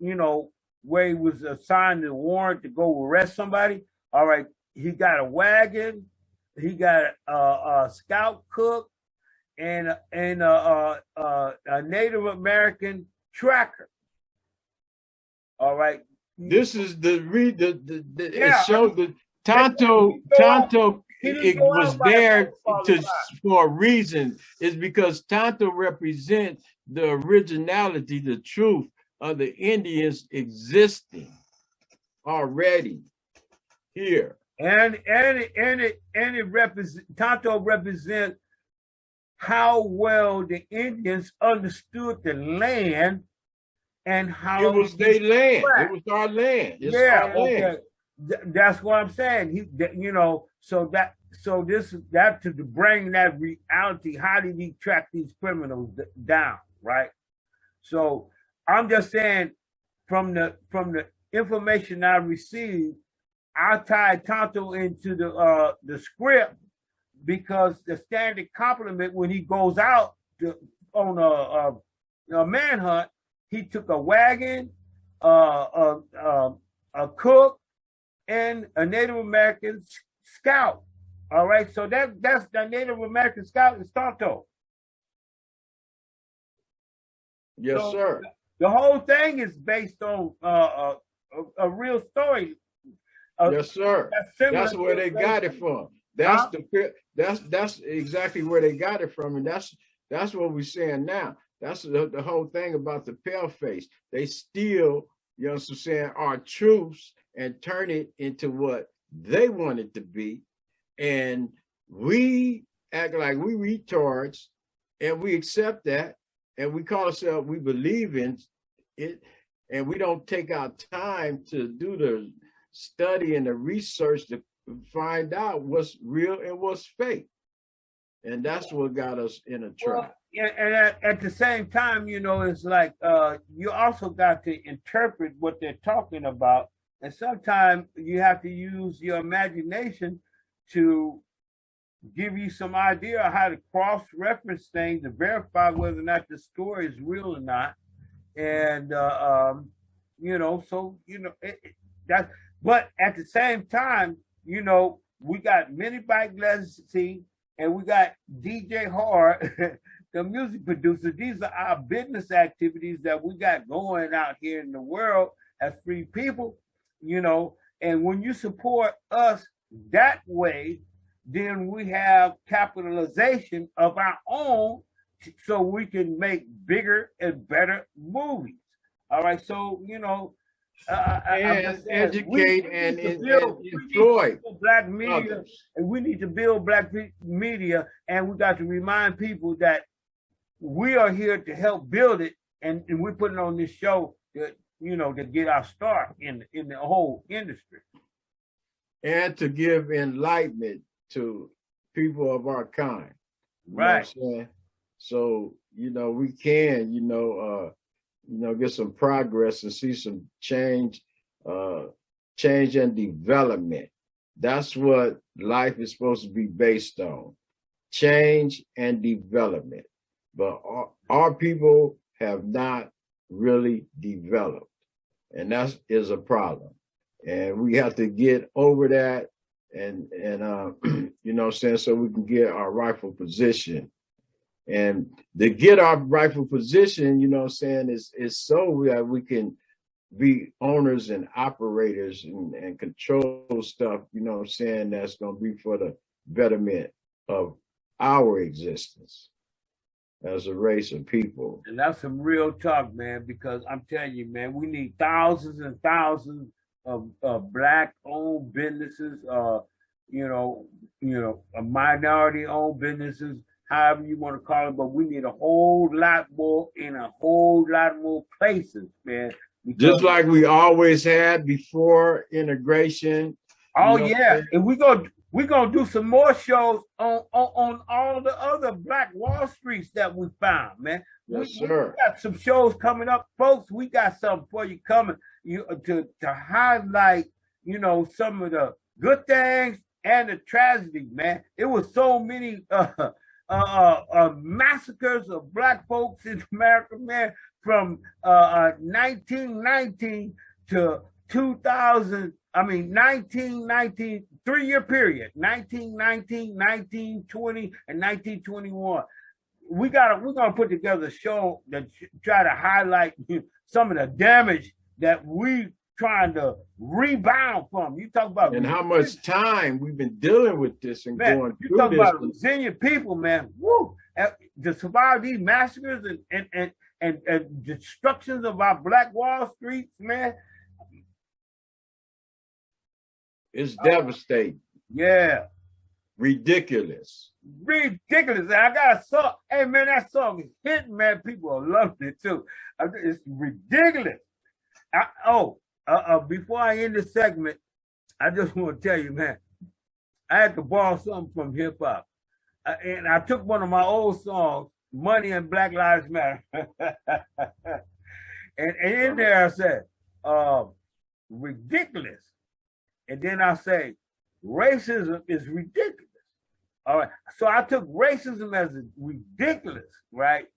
where he was assigned the warrant to go arrest somebody. All right, he got a wagon, he got a scout cook, and a Native American tracker. All right. This is it showed that Tonto it was there for a reason. It's because Tonto represents the originality, the truth of the Indians existing already here. And it Tonto represents how well the Indians understood the land and how it was their land. It was our land. It's our land. That's what I'm saying. So to bring that reality. How did he track these criminals down, right? So I'm just saying, from the information I received, I tied Tonto into the script because the standard compliment when he goes out on a manhunt, he took a wagon, a cook, and a Native American scout. All right, so that's the Native American scout is Tonto. Yes, so, sir. The whole thing is based on a real story. Yes, sir. That's where they got it from. That's that's exactly where they got it from, and that's what we're saying now. That's the whole thing about the paleface. They steal, you know what I'm saying, our truths and turn it into what they want it to be. And we act like we retards and we accept that and we call ourselves, we believe in it, and we don't take our time to do the study and the research to find out what's real and what's fake. And that's what got us in a trap. Well, yeah, and at the same time, it's like you also got to interpret what they're talking about. And sometimes you have to use your imagination to give you some idea of how to cross-reference things to verify whether or not the story is real or not. And, that's, but at the same time, we got Mini Bike Legacy and we got DJ Hard, the music producer. These are our business activities that we got going out here in the world as free people, and when you support us that way, then we have capitalization of our own so we can make bigger and better movies. All right, so, and educate and employ black media, and we need to build black media, and we got to remind people that we are here to help build it, and we're putting on this show that to get our start in the whole industry, and to give enlightenment to people of our kind, right? So we can get some progress and see some change and development. That's what life is supposed to be based on, change and development. But our people have not really developed, and that is a problem. And we have to get over that and so we can get our rightful position. And to get our rightful position, is so that we can be owners and operators and control stuff, that's going to be for the betterment of our existence as a race of people. And that's some real talk, man, because I'm telling you, man, we need thousands and thousands of black-owned businesses, minority-owned businesses, however you want to call it, but we need a whole lot more in a whole lot more places, man. Just like we always had before integration. Oh yeah, and we're gonna do some more shows on all the other Black Wall Streets that we found, man. Yes, sir. We got some shows coming up, folks. We got something for you coming. To highlight, some of the good things and the tragedy, man. It was so many massacres of Black folks in America, man, from 1919 to 2000. 1919, 3-year period, 1919, 1920, and 1921. We're gonna put together a show that try to highlight some of the damage that we trying to rebound from. You talk about and how much time we've been dealing with this and going through this. You talk about resilient people, man. Woo! To survive these massacres and destructions of our Black Wall Streets, man. It's devastating. Yeah. Ridiculous. Ridiculous. I got a song. Hey, man, that song is hitting, man. People are loving it, too. It's ridiculous. Before I end this segment, I just want to tell you, man, I had to borrow something from hip hop. And I took one of my old songs, Money and Black Lives Matter. and in there I said, ridiculous. And then I say, racism is ridiculous. All right. So I took racism as ridiculous, right?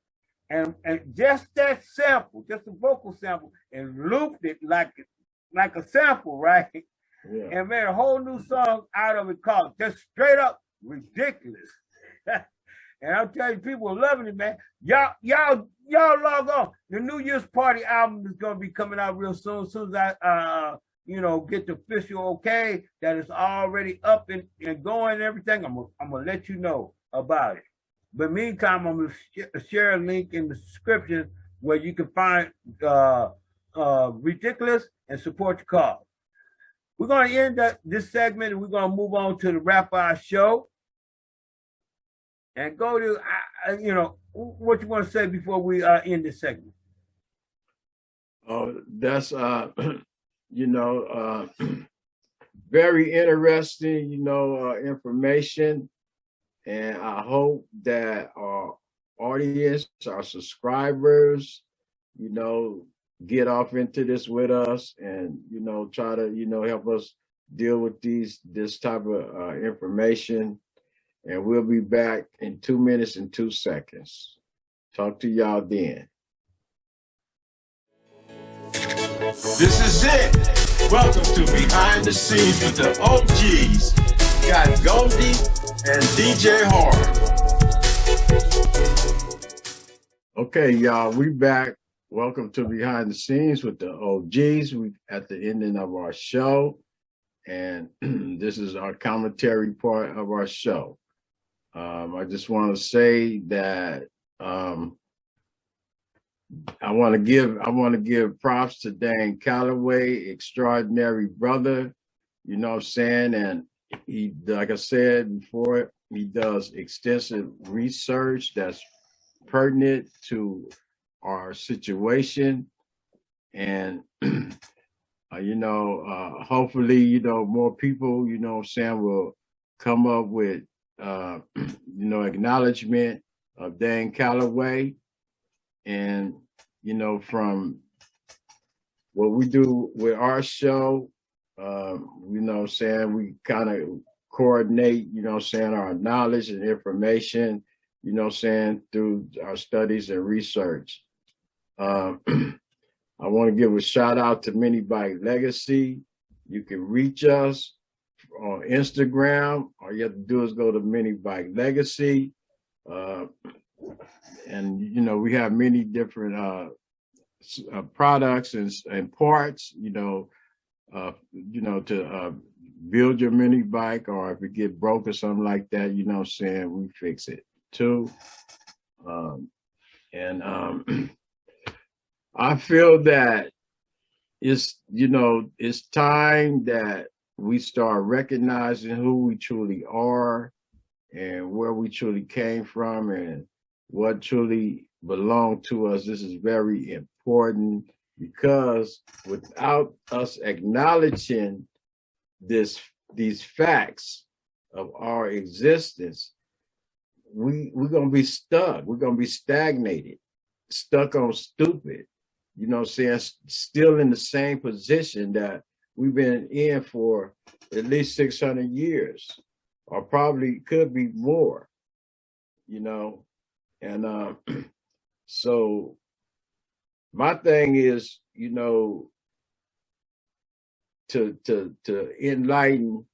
And just that sample, just a vocal sample, and looped it like a sample, right? Yeah. And made a whole new song out of it called just straight up ridiculous. And I'm telling you, people are loving it, man. Y'all log on. The New Year's Party album is gonna be coming out real soon. As soon as I get the official okay that it's already up and going and everything, I'm gonna let you know about it. But meantime, I'm gonna share a link in the description where you can find Ridiculous and support the cause. We're gonna end this segment and we're gonna move on to the wrap our show. And go to, what you want to say before we end this segment? Oh, that's, very interesting, information. And I hope that our audience, our subscribers, get off into this with us and, try to, help us deal with this type of information. And we'll be back in 2 minutes and 2 seconds. Talk to y'all then. This is it. Welcome to Behind the Scenes with the OGs. Got Goldee and DJ Hard. Okay, y'all, we back. Welcome to Behind the Scenes with the OGs. We at the ending of our show. And this is our commentary part of our show. I just want to say that I want to give props to Dan Calloway, extraordinary brother. You know what I'm saying? And he, like I said before, he does extensive research that's pertinent to our situation. And hopefully, more people, what I'm saying, will come up with acknowledgement of Dan Calloway. And, from what we do with our show, we kind of coordinate, our knowledge and information, through our studies and research. I want to give a shout out to Mini Bike Legacy. You can reach us on Instagram. All you have to do is go to Mini Bike Legacy. And, we have many different products and parts, to build your mini bike, or if it get broke or something like that, we fix it too. I feel that it's time that we start recognizing who we truly are and where we truly came from and what truly belonged to us. This is very important because without us acknowledging these facts of our existence, we're going to be stuck. We're going to be stagnated, stuck on stupid, still in the same position that we've been in for at least 600 years, or probably could be more, And so my thing is, to enlighten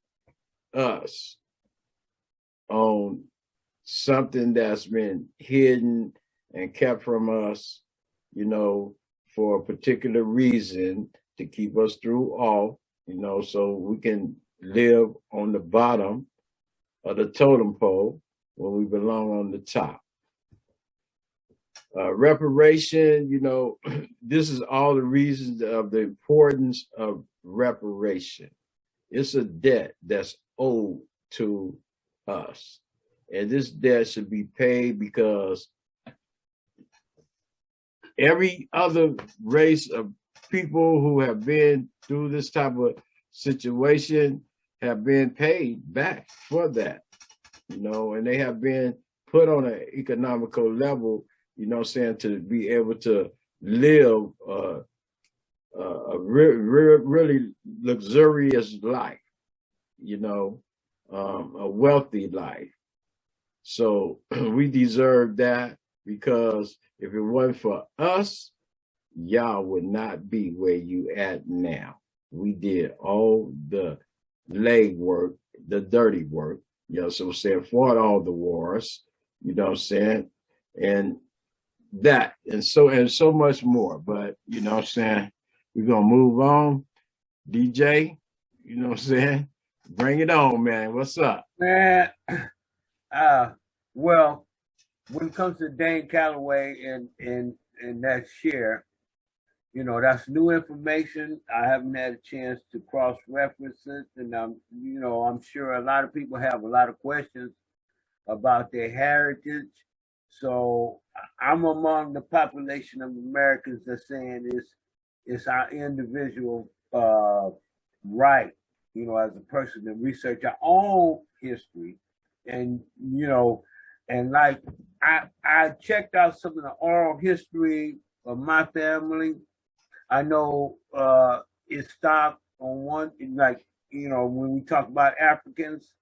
us on something that's been hidden and kept from us, for a particular reason, to keep us through all, so we can live on the bottom of the totem pole when we belong on the top. Reparation, this is all the reasons of the importance of reparation. It's a debt that's owed to us. And this debt should be paid because every other race of people who have been through this type of situation have been paid back for that, and they have been put on an economical level, to be able to live a really luxurious life, a wealthy life. So we deserve that, because if it wasn't for us, y'all would not be where you at now. We did all the leg work, the dirty work, fought all the wars, and that, and so much more. But, we're going to move on. DJ, bring it on, man. What's up? Man, well, when it comes to Dane Calloway and that share, that's new information. I haven't had a chance to cross-reference it, and I'm sure a lot of people have a lot of questions about their heritage. So I'm among the population of Americans that's saying it's our individual right, as a person to research our own history. And, and like I checked out some of the oral history of my family. I know it stopped on one, like, when we talk about Africans,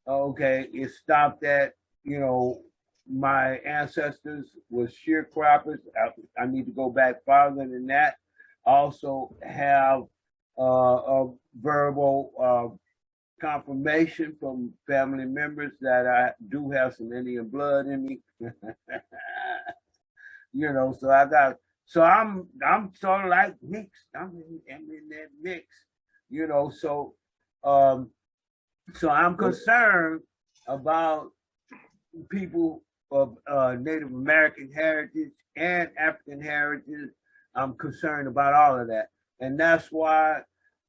okay, it stopped at, my ancestors was sharecroppers. I need to go back farther than that. I also have a verbal confirmation from family members that I do have some Indian blood in me. So I'm sort of like mixed. I'm in that mix, So I'm concerned about people of Native American heritage and African heritage. I'm concerned about all of that, and that's why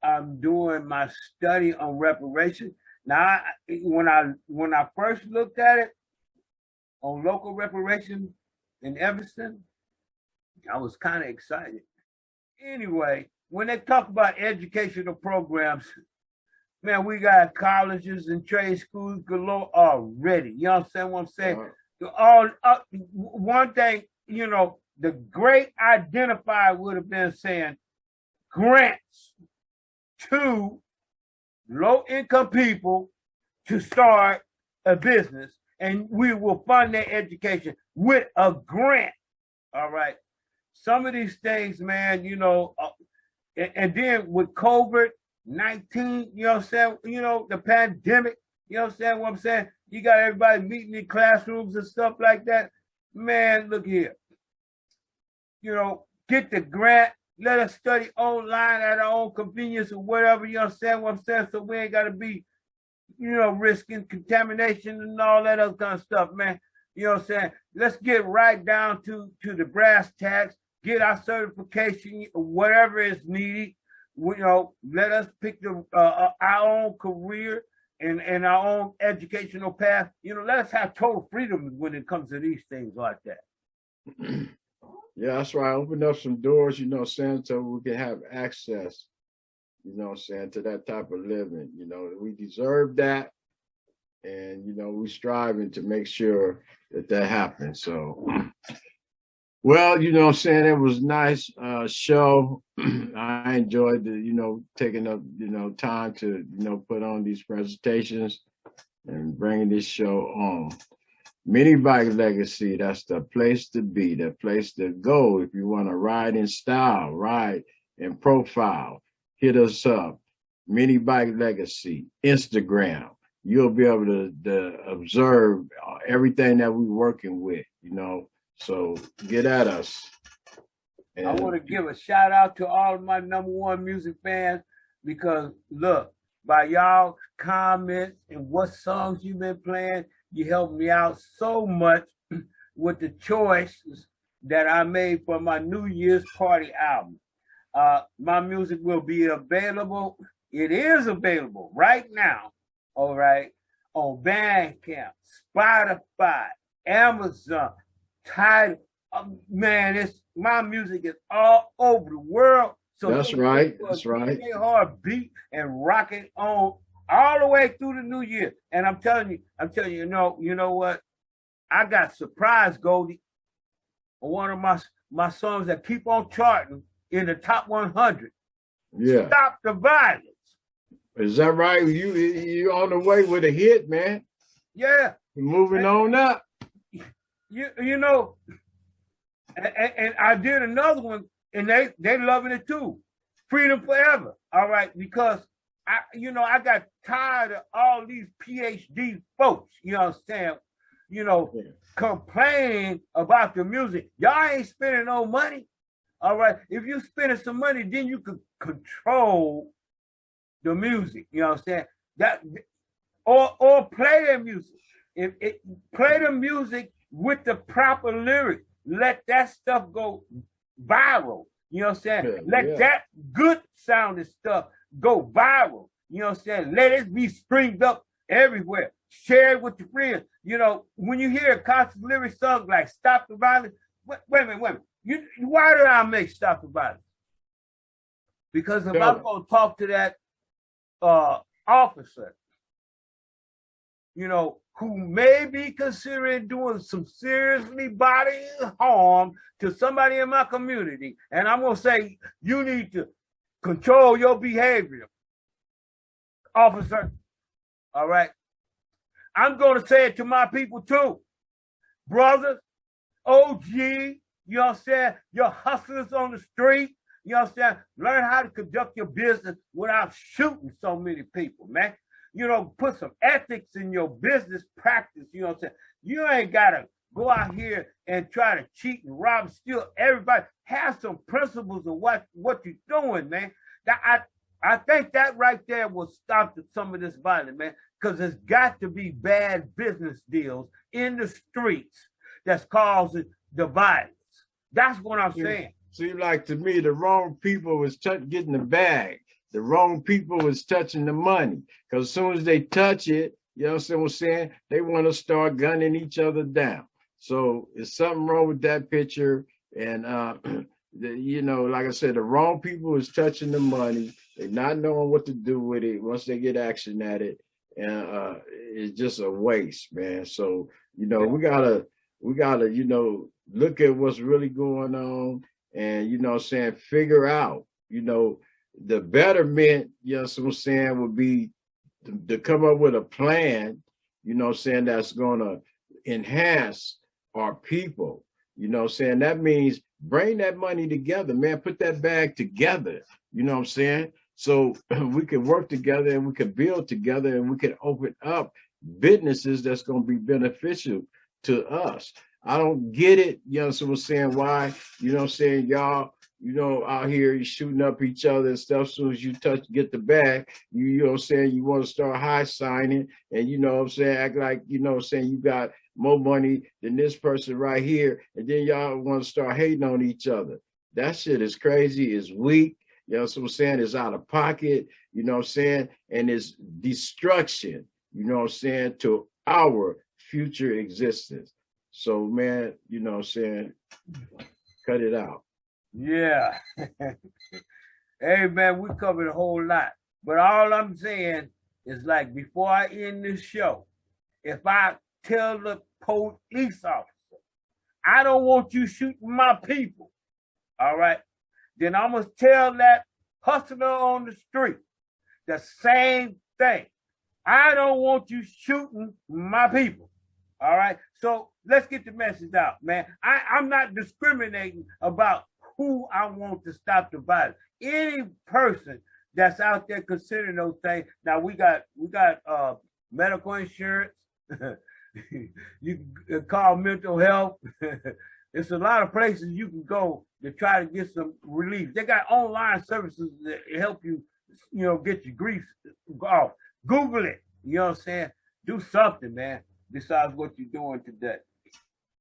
I'm doing my study on reparations. Now, when I first looked at it on local reparations in Evanston, I was kind of excited. Anyway, when they talk about educational programs, man, we got colleges and trade schools galore already. You understand what I'm saying? One thing, the great identifier would have been saying grants to low-income people to start a business, and we will fund their education with a grant. All right. Some of these things, man, and then with COVID-19, the pandemic, what I'm saying? You got everybody meeting in classrooms and stuff like that. Man, look here. Get the grant. Let us study online at our own convenience or whatever, what I'm saying? So we ain't got to be, risking contamination and all that other kind of stuff, man. Let's get right down to the brass tacks, get our certification, whatever is needed. Let us pick our own career and our own educational path. Let us have total freedom when it comes to these things like that. Yeah, that's right. Open up some doors, so we can have access, to that type of living. We deserve that. And, we're striving to make sure that happens. So, well, it was a nice show. I enjoyed taking up, time to, put on these presentations and bringing this show on. Mini Bike Legacy, that's the place to be, the place to go if you want to ride in style, ride in profile. Hit us up. Mini Bike Legacy, Instagram. You'll be able to observe everything that we're working with, So get at us. And I want to give a shout out to all of my #1 music fans, because look, by y'all comments and what songs you've been playing, you helped me out so much with the choices that I made for my New Year's Party album. My music will be available. It is available right now, all right, on Bandcamp, Spotify, Amazon, Tidal. Man, my music is all over the world. So that's right. That's right. DJ Hard beat and rock it on all the way through the new year. And I'm telling you, you know what? I got surprised, Goldie, on one of my songs that keep on charting in the top 100. Yeah. Stop the Violence. Is that right? You on the way with a hit, man. Yeah. Moving on up. You know, and I did another one, and they loving it too. Freedom Forever. All right, because I got tired of all these PhD folks, you know what I'm saying? Complaining about the music. Y'all ain't spending no money. All right. If you spending some money, then you can control the music. You know what I'm saying? That or play the music. Play the music with the proper lyrics. Let that stuff go viral. You know what I'm saying? Let that good sounding stuff go viral. You know what I'm saying? Let it be springed up everywhere. Share it with your friends. You know, when you hear a conscious lyric song like Stop the Violence, wait a minute. Why did I make Stop the Violence? Because if I'm going to talk to that officer, who may be considering doing some seriously bodily harm to somebody in my community, and I'm going to say, you need to control your behavior, officer. All right. I'm going to say it to my people too. Brothers, OG, you know what I'm saying? Your hustlers on the street, you know what I'm saying? Learn how to conduct your business without shooting so many people, man. Put some ethics in your business practice, you know what I'm saying? You ain't got to go out here and try to cheat and rob and steal everybody. Have some principles of what you're doing, man. I think that right there will stop some of this violence, man, because there's got to be bad business deals in the streets that's causing the violence. That's what I'm saying. Seems like to me the wrong people is getting the bag. The wrong people is touching the money. Because as soon as they touch it, you know what I'm saying, they want to start gunning each other down. So there's something wrong with that picture. And, like I said, the wrong people is touching the money. They're not knowing what to do with it once they get action at it. And it's just a waste, man. So, we gotta, look at what's really going on and, figure out, the betterment, would be to come up with a plan, that's going to enhance our people. That means bring that money together, man, put that bag together, so we can work together and we can build together and we can open up businesses that's going to be beneficial to us. I don't get it, why, y'all, out here you shooting up each other and stuff. As soon as you get the bag, you want to start high signing and act like, you got more money than this person right here. And then y'all want to start hating on each other. That shit is crazy, it's weak, it's out of pocket, and it's destruction, to our future existence. So, man, cut it out. Yeah. Hey, man, we covered a whole lot. But all I'm saying is, like, before I end this show, if I tell the police officer, I don't want you shooting my people, all right, then I'm going to tell that hustler on the street the same thing. I don't want you shooting my people. All right. So let's get the message out, man. I'm not discriminating about who I want to stop the violence. Any person that's out there considering those things. Now we got medical insurance. You can call mental health. It's a lot of places you can go to try to get some relief. They got online services that help you, get your grief off. Google it. You know what I'm saying? Do something, man, besides what you're doing today.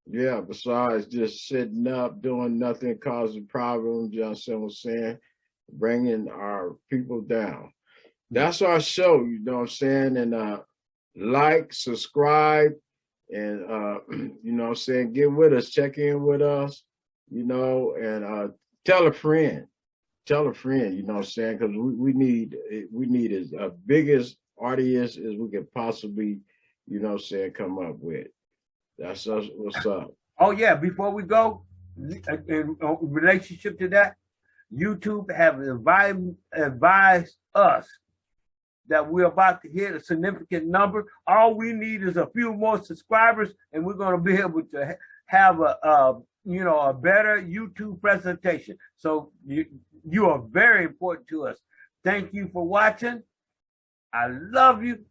Yeah, besides just sitting up, doing nothing, causing problems, you know what I'm saying? Bringing our people down. That's our show, you know what I'm saying? And like, subscribe, and get with us, check in with us, and tell a friend. tell a friend, you know what I'm saying? Because we need as biggest audience as we could possibly, you know what I'm saying, come up with. That's us, what's up. Oh yeah, before we go, in relationship to that, YouTube have advised us that we're about to hit a significant number. All we need is a few more subscribers, and we're going to be able to have a better YouTube presentation. So you are very important to us. Thank you for watching. I love you.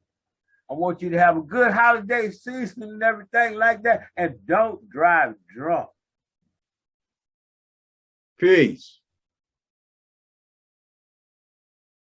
I want you to have a good holiday season and everything like that. And don't drive drunk. Peace.